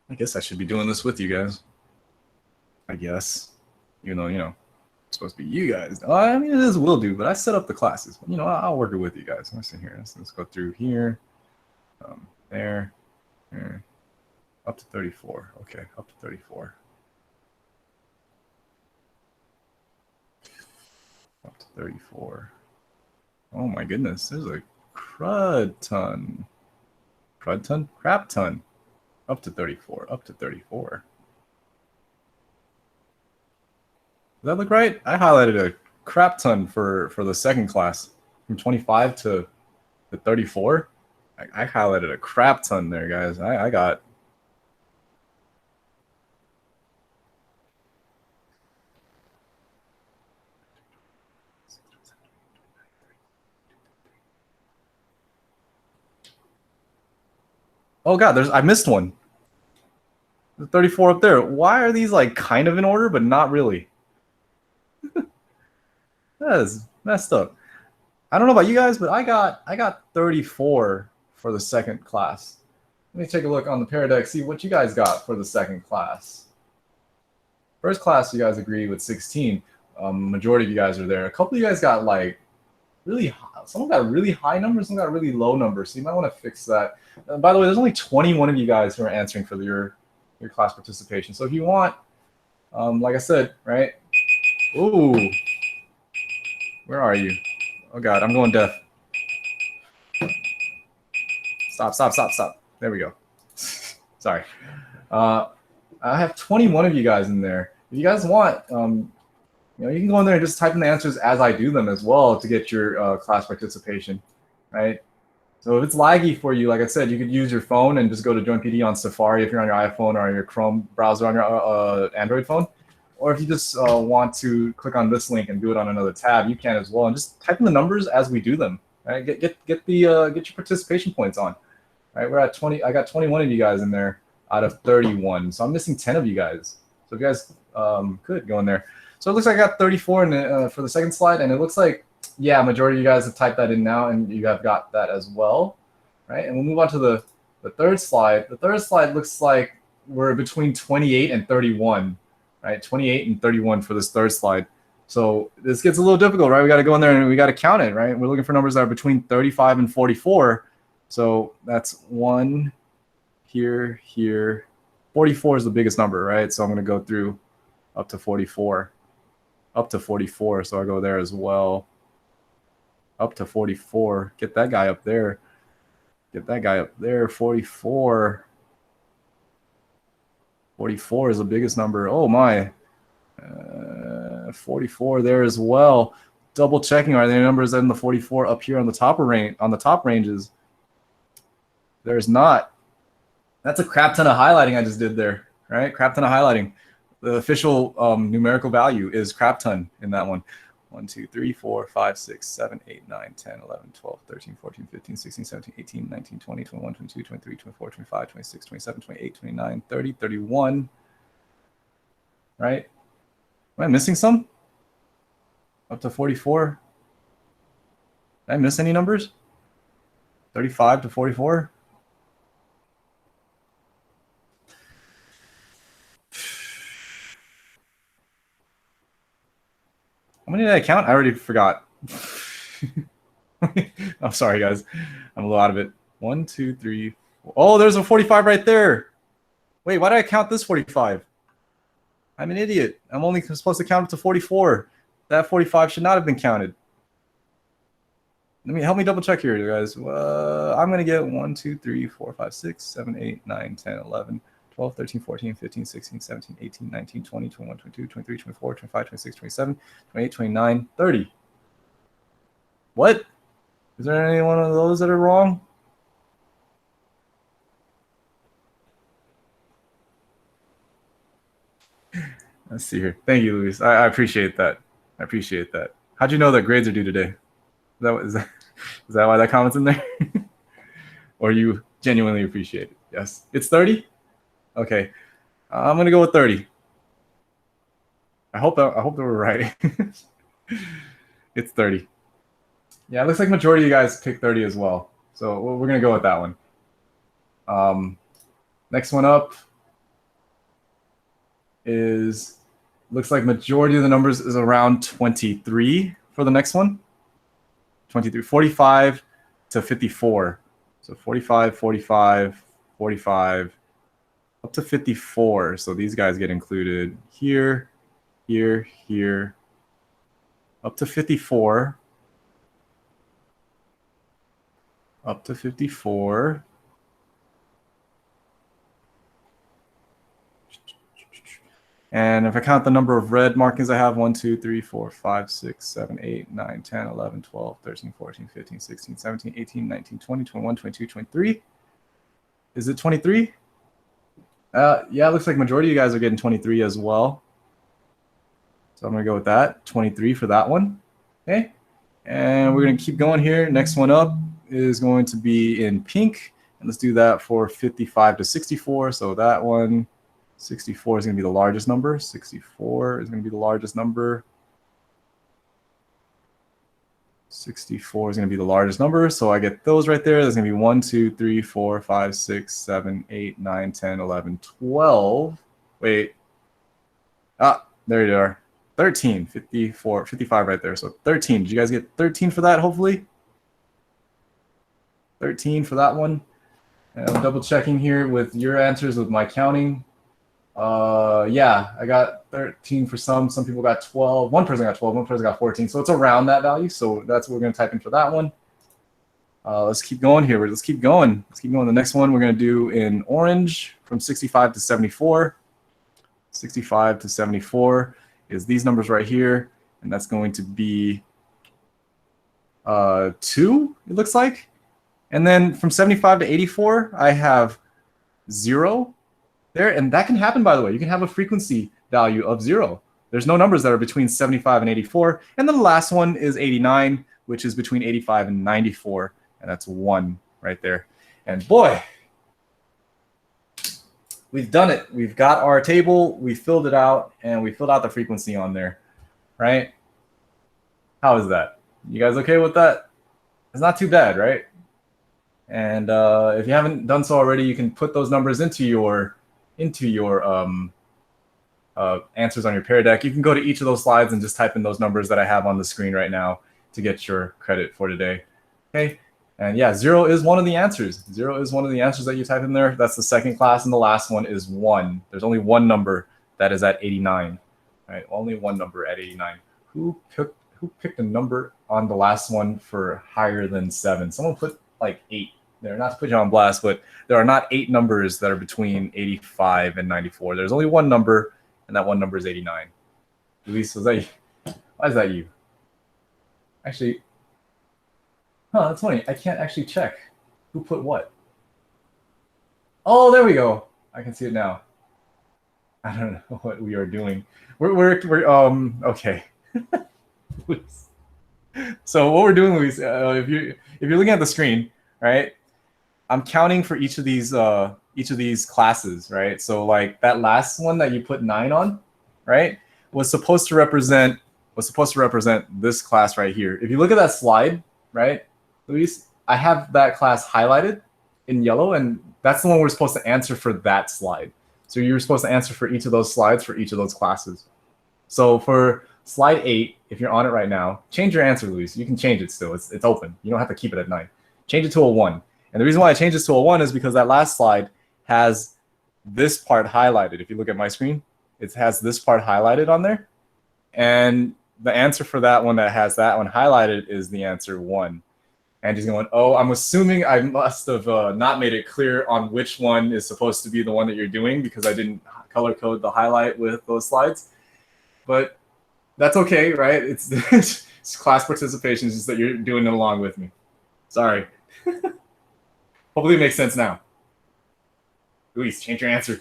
I guess I should be doing this with you guys. I guess. Even though, it's supposed to be you guys. I mean, it is will do, but I set up the classes. I'll work it with you guys. Let's see here. Let's go through here. There. Up to 34. Okay, up to 34. Up to 34. Oh my goodness, there's a crud ton. Crud ton? Crap ton. Up to 34. Up to 34. Does that look right? I highlighted a crap ton for the second class. From 25 to 34. I highlighted a crap ton there, guys. I got... Oh god, I missed one. The 34 up there. Why are these like kind of in order, but not really? That is messed up. I don't know about you guys, but I got 34 for the second class. Let me take a look on the Pear Deck, see what you guys got for the second class. First class, you guys agree with 16. Majority of you guys are there. A couple of you guys got like really high. Someone got really high numbers, some got really low numbers. So you might want to fix that. By the way, there's only 21 of you guys who are answering for your class participation. So if you want, like I said, right? Ooh, where are you? Oh God, I'm going deaf. Stop. There we go. Sorry. I have 21 of you guys in there. If you guys want, you can go in there and just type in the answers as I do them as well to get your class participation, right? So if it's laggy for you, like I said, you could use your phone and just go to Join PD on Safari if you're on your iPhone or on your Chrome browser on your Android phone. Or if you just want to click on this link and do it on another tab, you can as well. And just type in the numbers as we do them. Right? Get your participation points on. Right? We're at 20. I got 21 of you guys in there. out of 31. So I'm missing 10 of you guys. So if you guys could go in there. So it looks like I got 34 for the second slide, and it looks like, yeah, majority of you guys have typed that in now, and you have got that as well, right? And we'll move on to the third slide. The third slide looks like we're between 28 and 31, right? 28 and 31 for this third slide. So this gets a little difficult, right? We got to go in there and we got to count it, right? We're looking for numbers that are between 35 and 44. So that's 1 here, here. 44 is the biggest number, right? So I'm going to go through up to 44. Up to 44, so I go there as well. Up to 44. Get that guy up there. Get that guy up there. 44. 44 is the biggest number. Oh my. 44 there as well. Double checking, are there numbers in the 44 up here on the top ranges? There's not. That's a crap ton of highlighting I just did there, right? Crap ton of highlighting. The official numerical value is crap ton in that one. 1, 2, 3, 4, 5, 6, 7, 8, 9, 10, 11, 12, 13, 14, 15, 16, 17, 18, 19, 20, 21, 22, 23, 24, 25, 26, 27, 28, 29, 30, 31. Right? Am I missing some? Up to 44. Did I miss any numbers? 35 to 44? How many did I count? I already forgot. I'm sorry, guys. I'm a little out of it. 1, 2, 3, 4. Oh, there's a 45 right there. Wait, why did I count this 45? I'm an idiot. I'm only supposed to count up to 44. That 45 should not have been counted. Help me double check here, guys. I'm going to get 1, 2, 3, 4, 5, 6, 7, 8, 9, 10, 11, 12, 13, 14, 15, 16, 17, 18, 19, 20, 21, 22, 23, 24, 25, 26, 27, 28, 29, 30. What? Is there any one of those that are wrong? Let's see here. Thank you, Luis. I appreciate that. I appreciate that. How'd you know that grades are due today? Is that why that comment's in there? Or you genuinely appreciate it? Yes. It's 30? Okay. I'm going to go with 30. I hope that we're right. It's 30. Yeah, it looks like majority of you guys picked 30 as well. So we're going to go with that one. Next one up is, looks like majority of the numbers is around 23 for the next one. 23, 45 to 54. So 45, 45, 45, up to 54. So these guys get included here, here, here, up to 54. Up to 54. And if I count the number of red markings I have, 1, 2, 3, 4, 5, 6, 7, 8, 9, 10, 11, 12, 13, 14, 15, 16, 17, 18, 19, 20, 21, 22, 23. Is it 23? Yeah, it looks like majority of you guys are getting 23 as well. So I'm going to go with that. 23 for that one. Okay. And we're going to keep going here. Next one up is going to be in pink. And let's do that for 55 to 64. So that one. 64 is going to be the largest number. 64 is going to be the largest number. 64 is going to be the largest number. So I get those right there. There's going to be 1, 2, 3, 4, 5, 6, 7, 8, 9, 10, 11, 12. Wait. There you are. 13, 54, 55 right there. So 13. Did you guys get 13 for that, hopefully? 13 for that one. And I'm double checking here with your answers with my counting. Yeah, I got 13 for some. Some people got 12. One person got 12. One person got 14. So it's around that value. So that's what we're going to type in for that one. Let's keep going here. Let's keep going. Let's keep going. The next one we're going to do in orange from 65 to 74. 65 to 74 is these numbers right here. And that's going to be 2, it looks like. And then from 75 to 84, I have 0. There, and that can happen, by the way. You can have a frequency value of 0. There's no numbers that are between 75 and 84. And then the last one is 89, which is between 85 and 94. And that's 1 right there. And boy, we've done it. We've got our table, we filled it out, and we filled out the frequency on there, right? How is that? You guys okay with that? It's not too bad, right? And if you haven't done so already, you can put those numbers into your answers on your Pear Deck. You can go to each of those slides and just type in those numbers that I have on the screen right now to get your credit for today. Okay. And yeah, 0 is one of the answers. 0 is one of the answers that you type in there. That's the second class, and the last one is 1. There's only one number that is at 89. Right? Only one number at 89. Who picked a number on the last one for higher than 7? Someone put like 8. They're not to put you on blast, but there are not 8 numbers that are between 85 and 94. There's only one number, and that one number is 89. Luis, was that you? Why is that you? Actually, that's funny. I can't actually check who put what. Oh, there we go. I can see it now. I don't know what we are doing. We're okay. So what we're doing, Luis, if you're looking at the screen, right? I'm counting for each of these classes, right? So like that last one that you put 9 on, right, was supposed to represent this class right here. If you look at that slide, right, Luis, I have that class highlighted in yellow, and that's the one we're supposed to answer for that slide. So you're supposed to answer for each of those slides for each of those classes. So for slide 8, if you're on it right now, change your answer, Luis. You can change it still. It's open. You don't have to keep it at 9. Change it to a 1. And the reason why I changed this to a 1 is because that last slide has this part highlighted. If you look at my screen, it has this part highlighted on there. And the answer for that one that has that one highlighted is the answer 1. And he's going, oh, I'm assuming I must have not made it clear on which one is supposed to be the one that you're doing because I didn't color code the highlight with those slides. But that's okay, right? It's class participation, it's just that you're doing it along with me. Sorry. Hopefully it makes sense now. Luis, change your answer.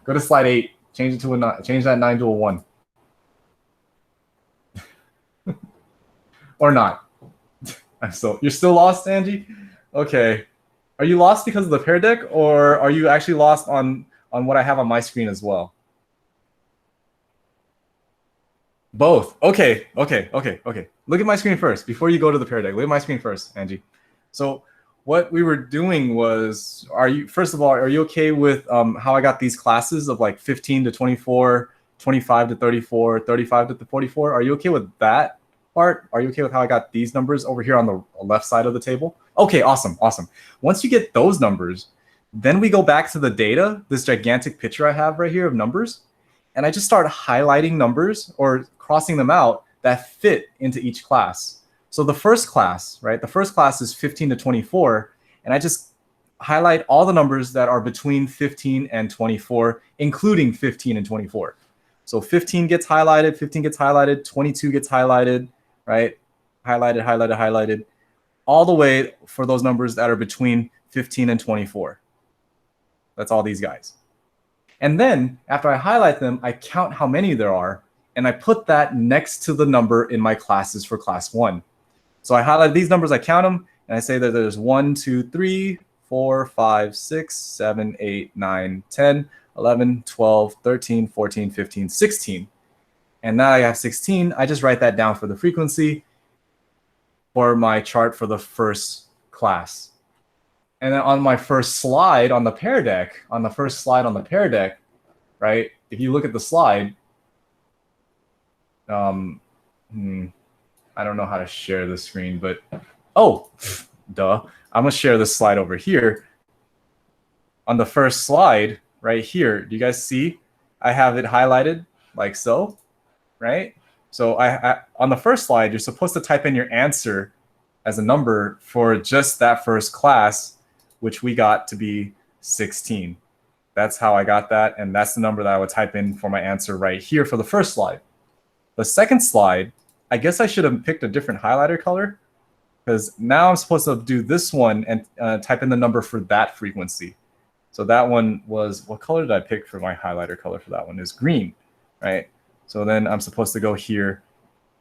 Go to slide 8. Change it to a 9. Change that 9 to a 1. Or not. You're still lost, Angie? Okay. Are you lost because of the Pear Deck, or are you actually lost on what I have on my screen as well? Both. Okay. Look at my screen first before you go to the Pear Deck. Look at my screen first, Angie. So what we were doing was, first of all, are you okay with how I got these classes of like 15 to 24, 25 to 34, 35 to 44? Are you okay with that part? Are you okay with how I got these numbers over here on the left side of the table? Okay, awesome. Once you get those numbers, then we go back to the data, this gigantic picture I have right here of numbers, and I just start highlighting numbers or crossing them out that fit into each class. So the first class, right? The first class is 15 to 24, and I just highlight all the numbers that are between 15 and 24, including 15 and 24. So 15 gets highlighted, 22 gets highlighted, right? Highlighted, all the way for those numbers that are between 15 and 24. That's all these guys. And then after I highlight them, I count how many there are, and I put that next to the number in my classes for class 1. So I highlight these numbers, I count them, and I say that there's 1, 2, 3, 4, 5, 6, 7, 8, 9, 10, 11, 12, 13, 14, 15, 16. And now I have 16. I just write that down for the frequency for my chart for the first class. And then on my first slide on the Pear Deck, right, if you look at the slide, I don't know how to share the screen, but, oh, duh. I'm going to share this slide over here. On the first slide right here, do you guys see? I have it highlighted like so, right? So I on the first slide, you're supposed to type in your answer as a number for just that first class, which we got to be 16. That's how I got that, and that's the number that I would type in for my answer right here for the first slide. The second slide, I guess I should have picked a different highlighter color, because now I'm supposed to do this one and type in the number for that frequency. So that one was, what color did I pick for my highlighter color for that one? Is green, right? So then I'm supposed to go here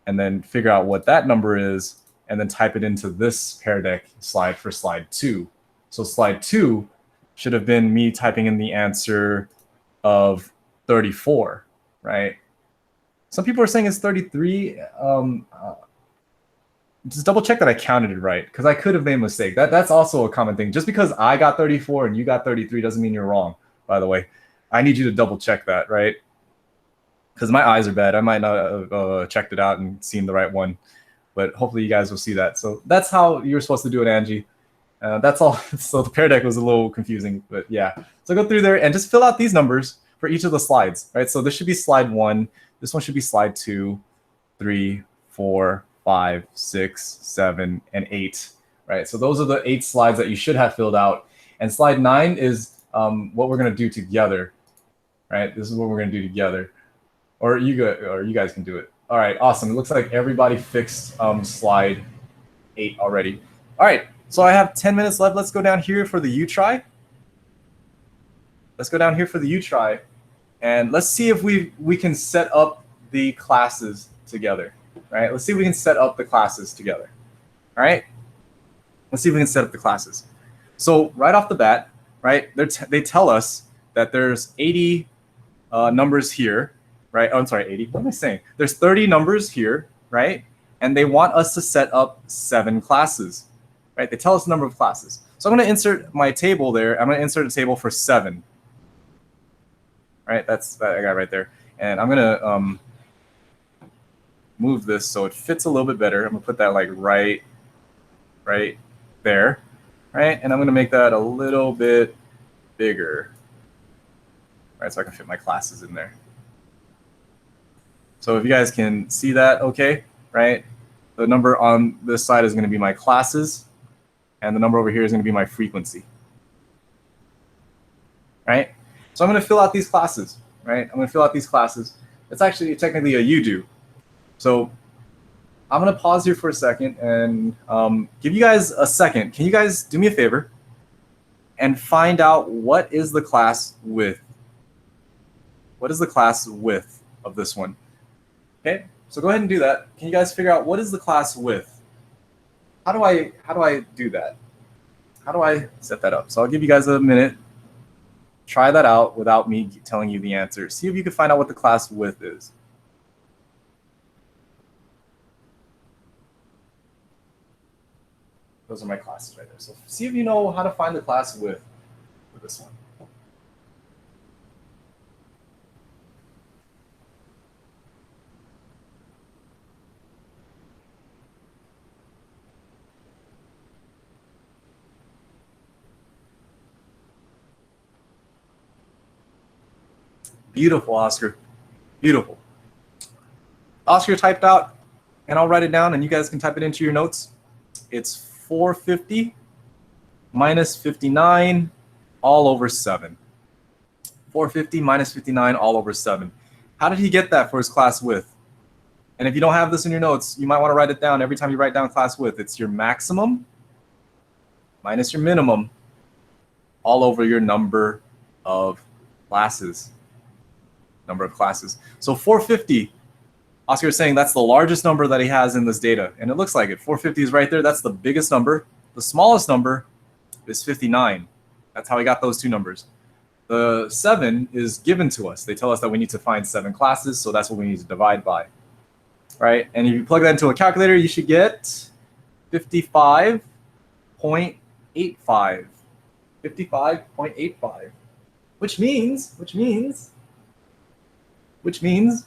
and then figure out what that number is and then type it into this Pear Deck slide for slide 2. So slide 2 should have been me typing in the answer of 34, right? Some people are saying it's 33. Just double check that I counted it right, because I could have made a mistake. That's also a common thing. Just because I got 34 and you got 33 doesn't mean you're wrong, by the way. I need you to double check that, right? Because my eyes are bad. I might not have checked it out and seen the right one, but hopefully you guys will see that. So that's how you're supposed to do it, Angie. That's all. So the pair deck was a little confusing, but yeah. So go through there and just fill out these numbers for each of the slides, right? So this should be slide 1. This one should be slide 2, 3, 4, 5, 6, 7, and 8, right? So those are the 8 slides that you should have filled out. And slide 9 is what we're going to do together, right? This is what we're going to do together. Or you guys can do it. All right, awesome. It looks like everybody fixed slide 8 already. All right, so I have 10 minutes left. Let's go down here for the U try. Let's go down here for the U try. And let's see if we can set up the classes together, right? Let's see if we can set up the classes together, all right? Let's see if we can set up the classes. So right off the bat, right, they tell us that there's 80 numbers here, right? Oh, I'm sorry, 80. What am I saying? There's 30 numbers here, right? And they want us to set up 7 classes, right? They tell us the number of classes. So I'm going to insert my table there. I'm going to insert a table for 7. Right, that's that I got right there. And I'm going to move this so it fits a little bit better. I'm going to put that like right there, right? And I'm going to make that a little bit bigger, right? So I can fit my classes in there. So if you guys can see that, okay, right? The number on this side is going to be my classes, and the number over here is going to be my frequency, right? So I'm going to fill out these classes, right? I'm going to fill out these classes. It's actually technically a you do. So I'm going to pause here for a second and give you guys a second. Can you guys do me a favor and find out what is the class width? What is the class width of this one? Okay, so go ahead and do that. Can you guys figure out what is the class width? How do I do that? How do I set that up? So I'll give you guys a minute. Try that out without me telling you the answer. See if you can find out what the class width is. Those are my classes right there. So see if you know how to find the class width for this one. Beautiful, Oscar. Beautiful. Oscar typed out, and I'll write it down, and you guys can type it into your notes. It's 450 minus 59 all over 7. 450 minus 59 all over 7. How did he get that for his class width? And if you don't have this in your notes, you might want to write it down every time you write down class width. It's your maximum minus your minimum all over your number of classes. Number of classes. So 450, Oscar is saying that's the largest number that he has in this data. And it looks like it. 450 is right there. That's the biggest number. The smallest number is 59. That's how he got those two numbers. The 7 is given to us. They tell us that we need to find 7 classes, so that's what we need to divide by. Right? And if you plug that into a calculator, you should get 55.85. 55.85. Which means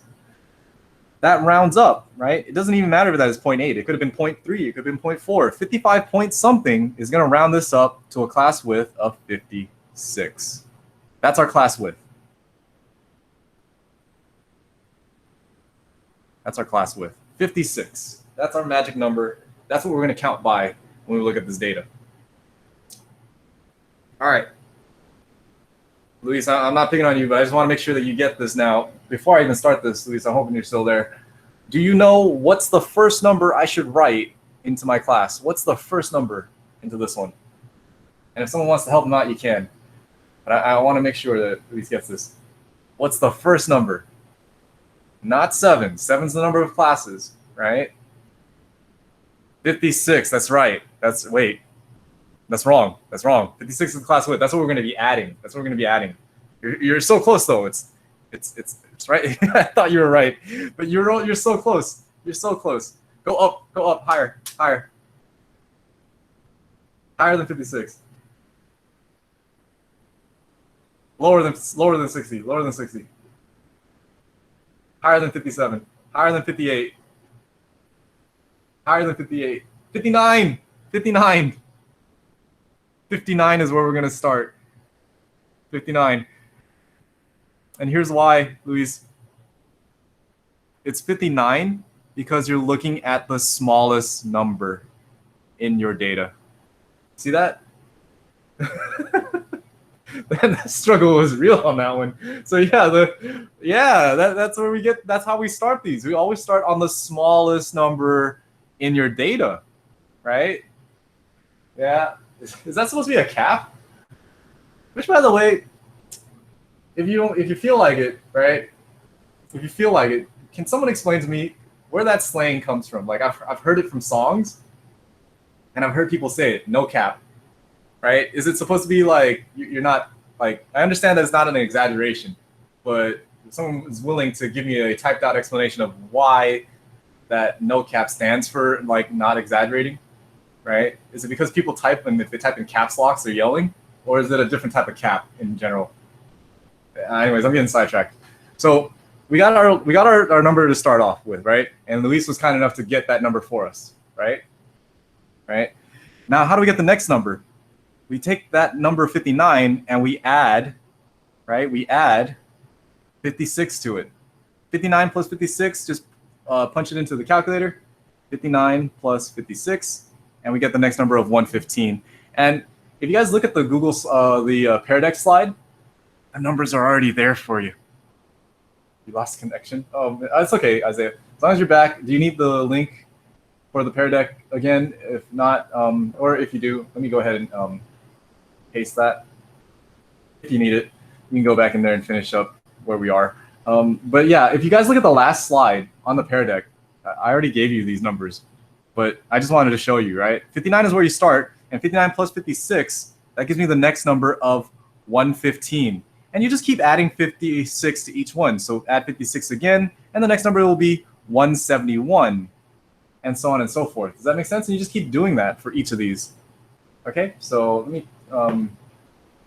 that rounds up, right? It doesn't even matter if that is 0.8. It could have been 0.3. It could have been 0.4. 55 point something is going to round this up to a class width of 56. That's our class width. That's our class width. 56. That's our magic number. That's what we're going to count by when we look at this data. All right. Luis, I'm not picking on you, but I just want to make sure that you get this now. Before I even start this, Luis, I'm hoping you're still there. Do you know what's the first number I should write into my class? What's the first number into this one? And if someone wants to help them out, you can. But I want to make sure that Luis gets this. What's the first number? Not 7. 7's the number of classes, right? 56, that's right. Wait. That's wrong. That's wrong. 56 is the class width. That's what we're going to be adding. That's what we're going to be adding. You're so close though. It's right. I thought you were right, but you're so close. You're so close. Go up, higher, higher than 56. Lower than 60. Lower than 60. Higher than 57. Higher than 58. Higher than 58. 59. 59. 59 is where we're going to start. 59. And here's why, Luis. It's 59 because you're looking at the smallest number in your data. See that? The struggle was real on that one. So that's where we get. That's how we start these. We always start on the smallest number in your data, right? Yeah. Is that supposed to be a cap? Which, by the way, if you feel like it, right? If you feel like it, can someone explain to me where that slang comes from? Like I've heard it from songs, and I've heard people say it. No cap, right? Is it supposed to be like you're not like? I understand that it's not an exaggeration, but if someone is willing to give me a typed out explanation of why that no cap stands for like not exaggerating, right? Is it because people type and if they type in caps locks they're yelling, or is it a different type of cap in general? Anyways, I'm getting sidetracked. So we got our number to start off with, right? And Luis was kind enough to get that number for us, right? Right. Now, how do we get the next number? We take that number 59 and we add, right? We add 56 to it. 59 plus 56, just punch it into the calculator. 59 plus 56, and we get the next number of 115. And if you guys look at the Google, the Pear Deck slide, the numbers are already there for you. You lost connection? Oh, it's okay, Isaiah. As long as you're back, do you need the link for the Pear Deck again? If not, or if you do, let me go ahead and paste that. If you need it, you can go back in there and finish up where we are. But yeah, if you guys look at the last slide on the Pear Deck, I already gave you these numbers, but I just wanted to show you, right? 59 is where you start, and 59 plus 56, that gives me the next number of 115. And you just keep adding 56 to each one. So add 56 again, and the next number will be 171, and so on and so forth. Does that make sense? And you just keep doing that for each of these. Okay, so let me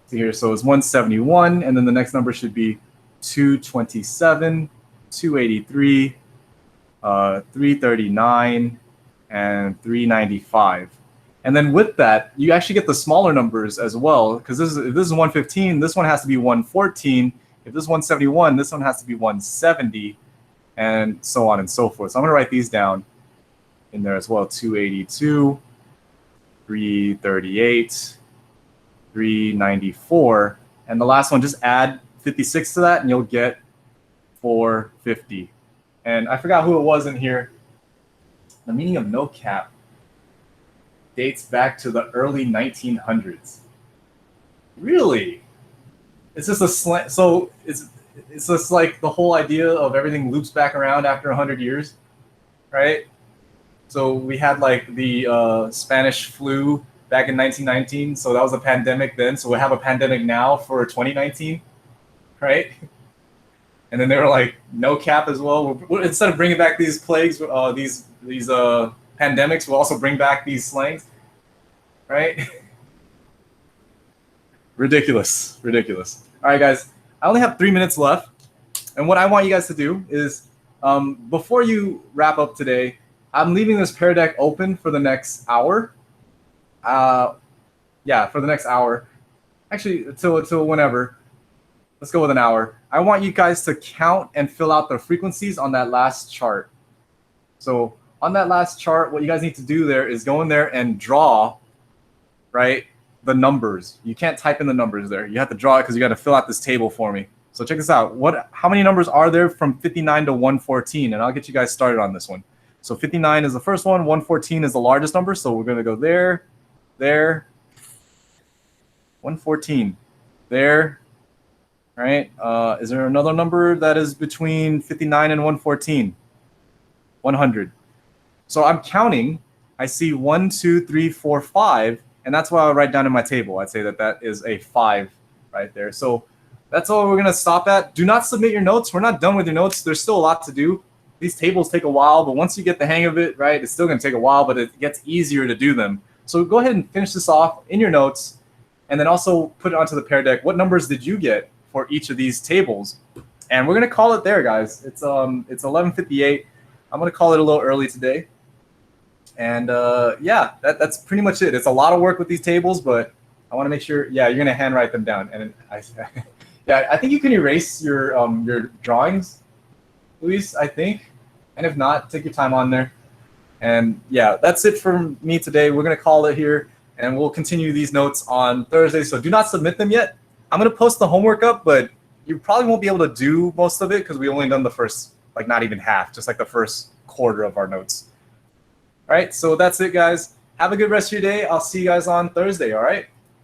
see here. So it's 171, and then the next number should be 227, 283, 339, and 395. And then with that, you actually get the smaller numbers as well, because if this is 115, this one has to be 114. If this is 171, this one has to be 170, and so on and so forth. So I'm going to write these down in there as well. 282, 338, 394. And the last one, just add 56 to that, and you'll get 450. And I forgot who it was in here. The meaning of no cap dates back to the early 1900s. Really? It's just a slant. So it's just like the whole idea of everything loops back around after 100 years, right? So we had like the Spanish flu back in 1919. So that was a pandemic then. So we have a pandemic now for 2019, right? And then they were like, no cap as well. Instead of bringing back these plagues, these pandemics, we'll also bring back these slangs, right? Ridiculous. All right, guys, I only have 3 minutes left. And what I want you guys to do is, before you wrap up today, I'm leaving this Pear Deck open for the next hour. Yeah, for the next hour. Actually, till whenever. Let's go with an hour. I want you guys to count and fill out the frequencies on that last chart. So on that last chart, what you guys need to do there is go in there and draw, right, the numbers. You can't type in the numbers there. You have to draw it because you got to fill out this table for me. So check this out. How many numbers are there from 59 to 114? And I'll get you guys started on this one. So 59 is the first one. 114 is the largest number. So we're going to go there, 114, there. All right. Is there another number that is between 59 and 114? 100. So I'm counting. I see 1, 2, 3, 4, 5. And that's what I write down in my table. I'd say that that is a 5 right there. So that's all we're going to stop at. Do not submit your notes. We're not done with your notes. There's still a lot to do. These tables take a while, but once you get the hang of it, right, it's still going to take a while, but it gets easier to do them. So go ahead and finish this off in your notes, and then also put it onto the pair deck. What numbers did you get for each of these tables? And we're going to call it there, guys. It's 11:58. I'm going to call it a little early today. And yeah, that's pretty much it. It's a lot of work with these tables, but I want to make sure, yeah, you're going to handwrite them down. And yeah, I think you can erase your drawings, Luis, I think. And if not, take your time on there. And yeah, that's it for me today. We're going to call it here, and we'll continue these notes on Thursday. So do not submit them yet. I'm going to post the homework up, but you probably won't be able to do most of it because we only done the first, like not even half, just like the first quarter of our notes. All right, so that's it, guys. Have a good rest of your day. I'll see you guys on Thursday, all right?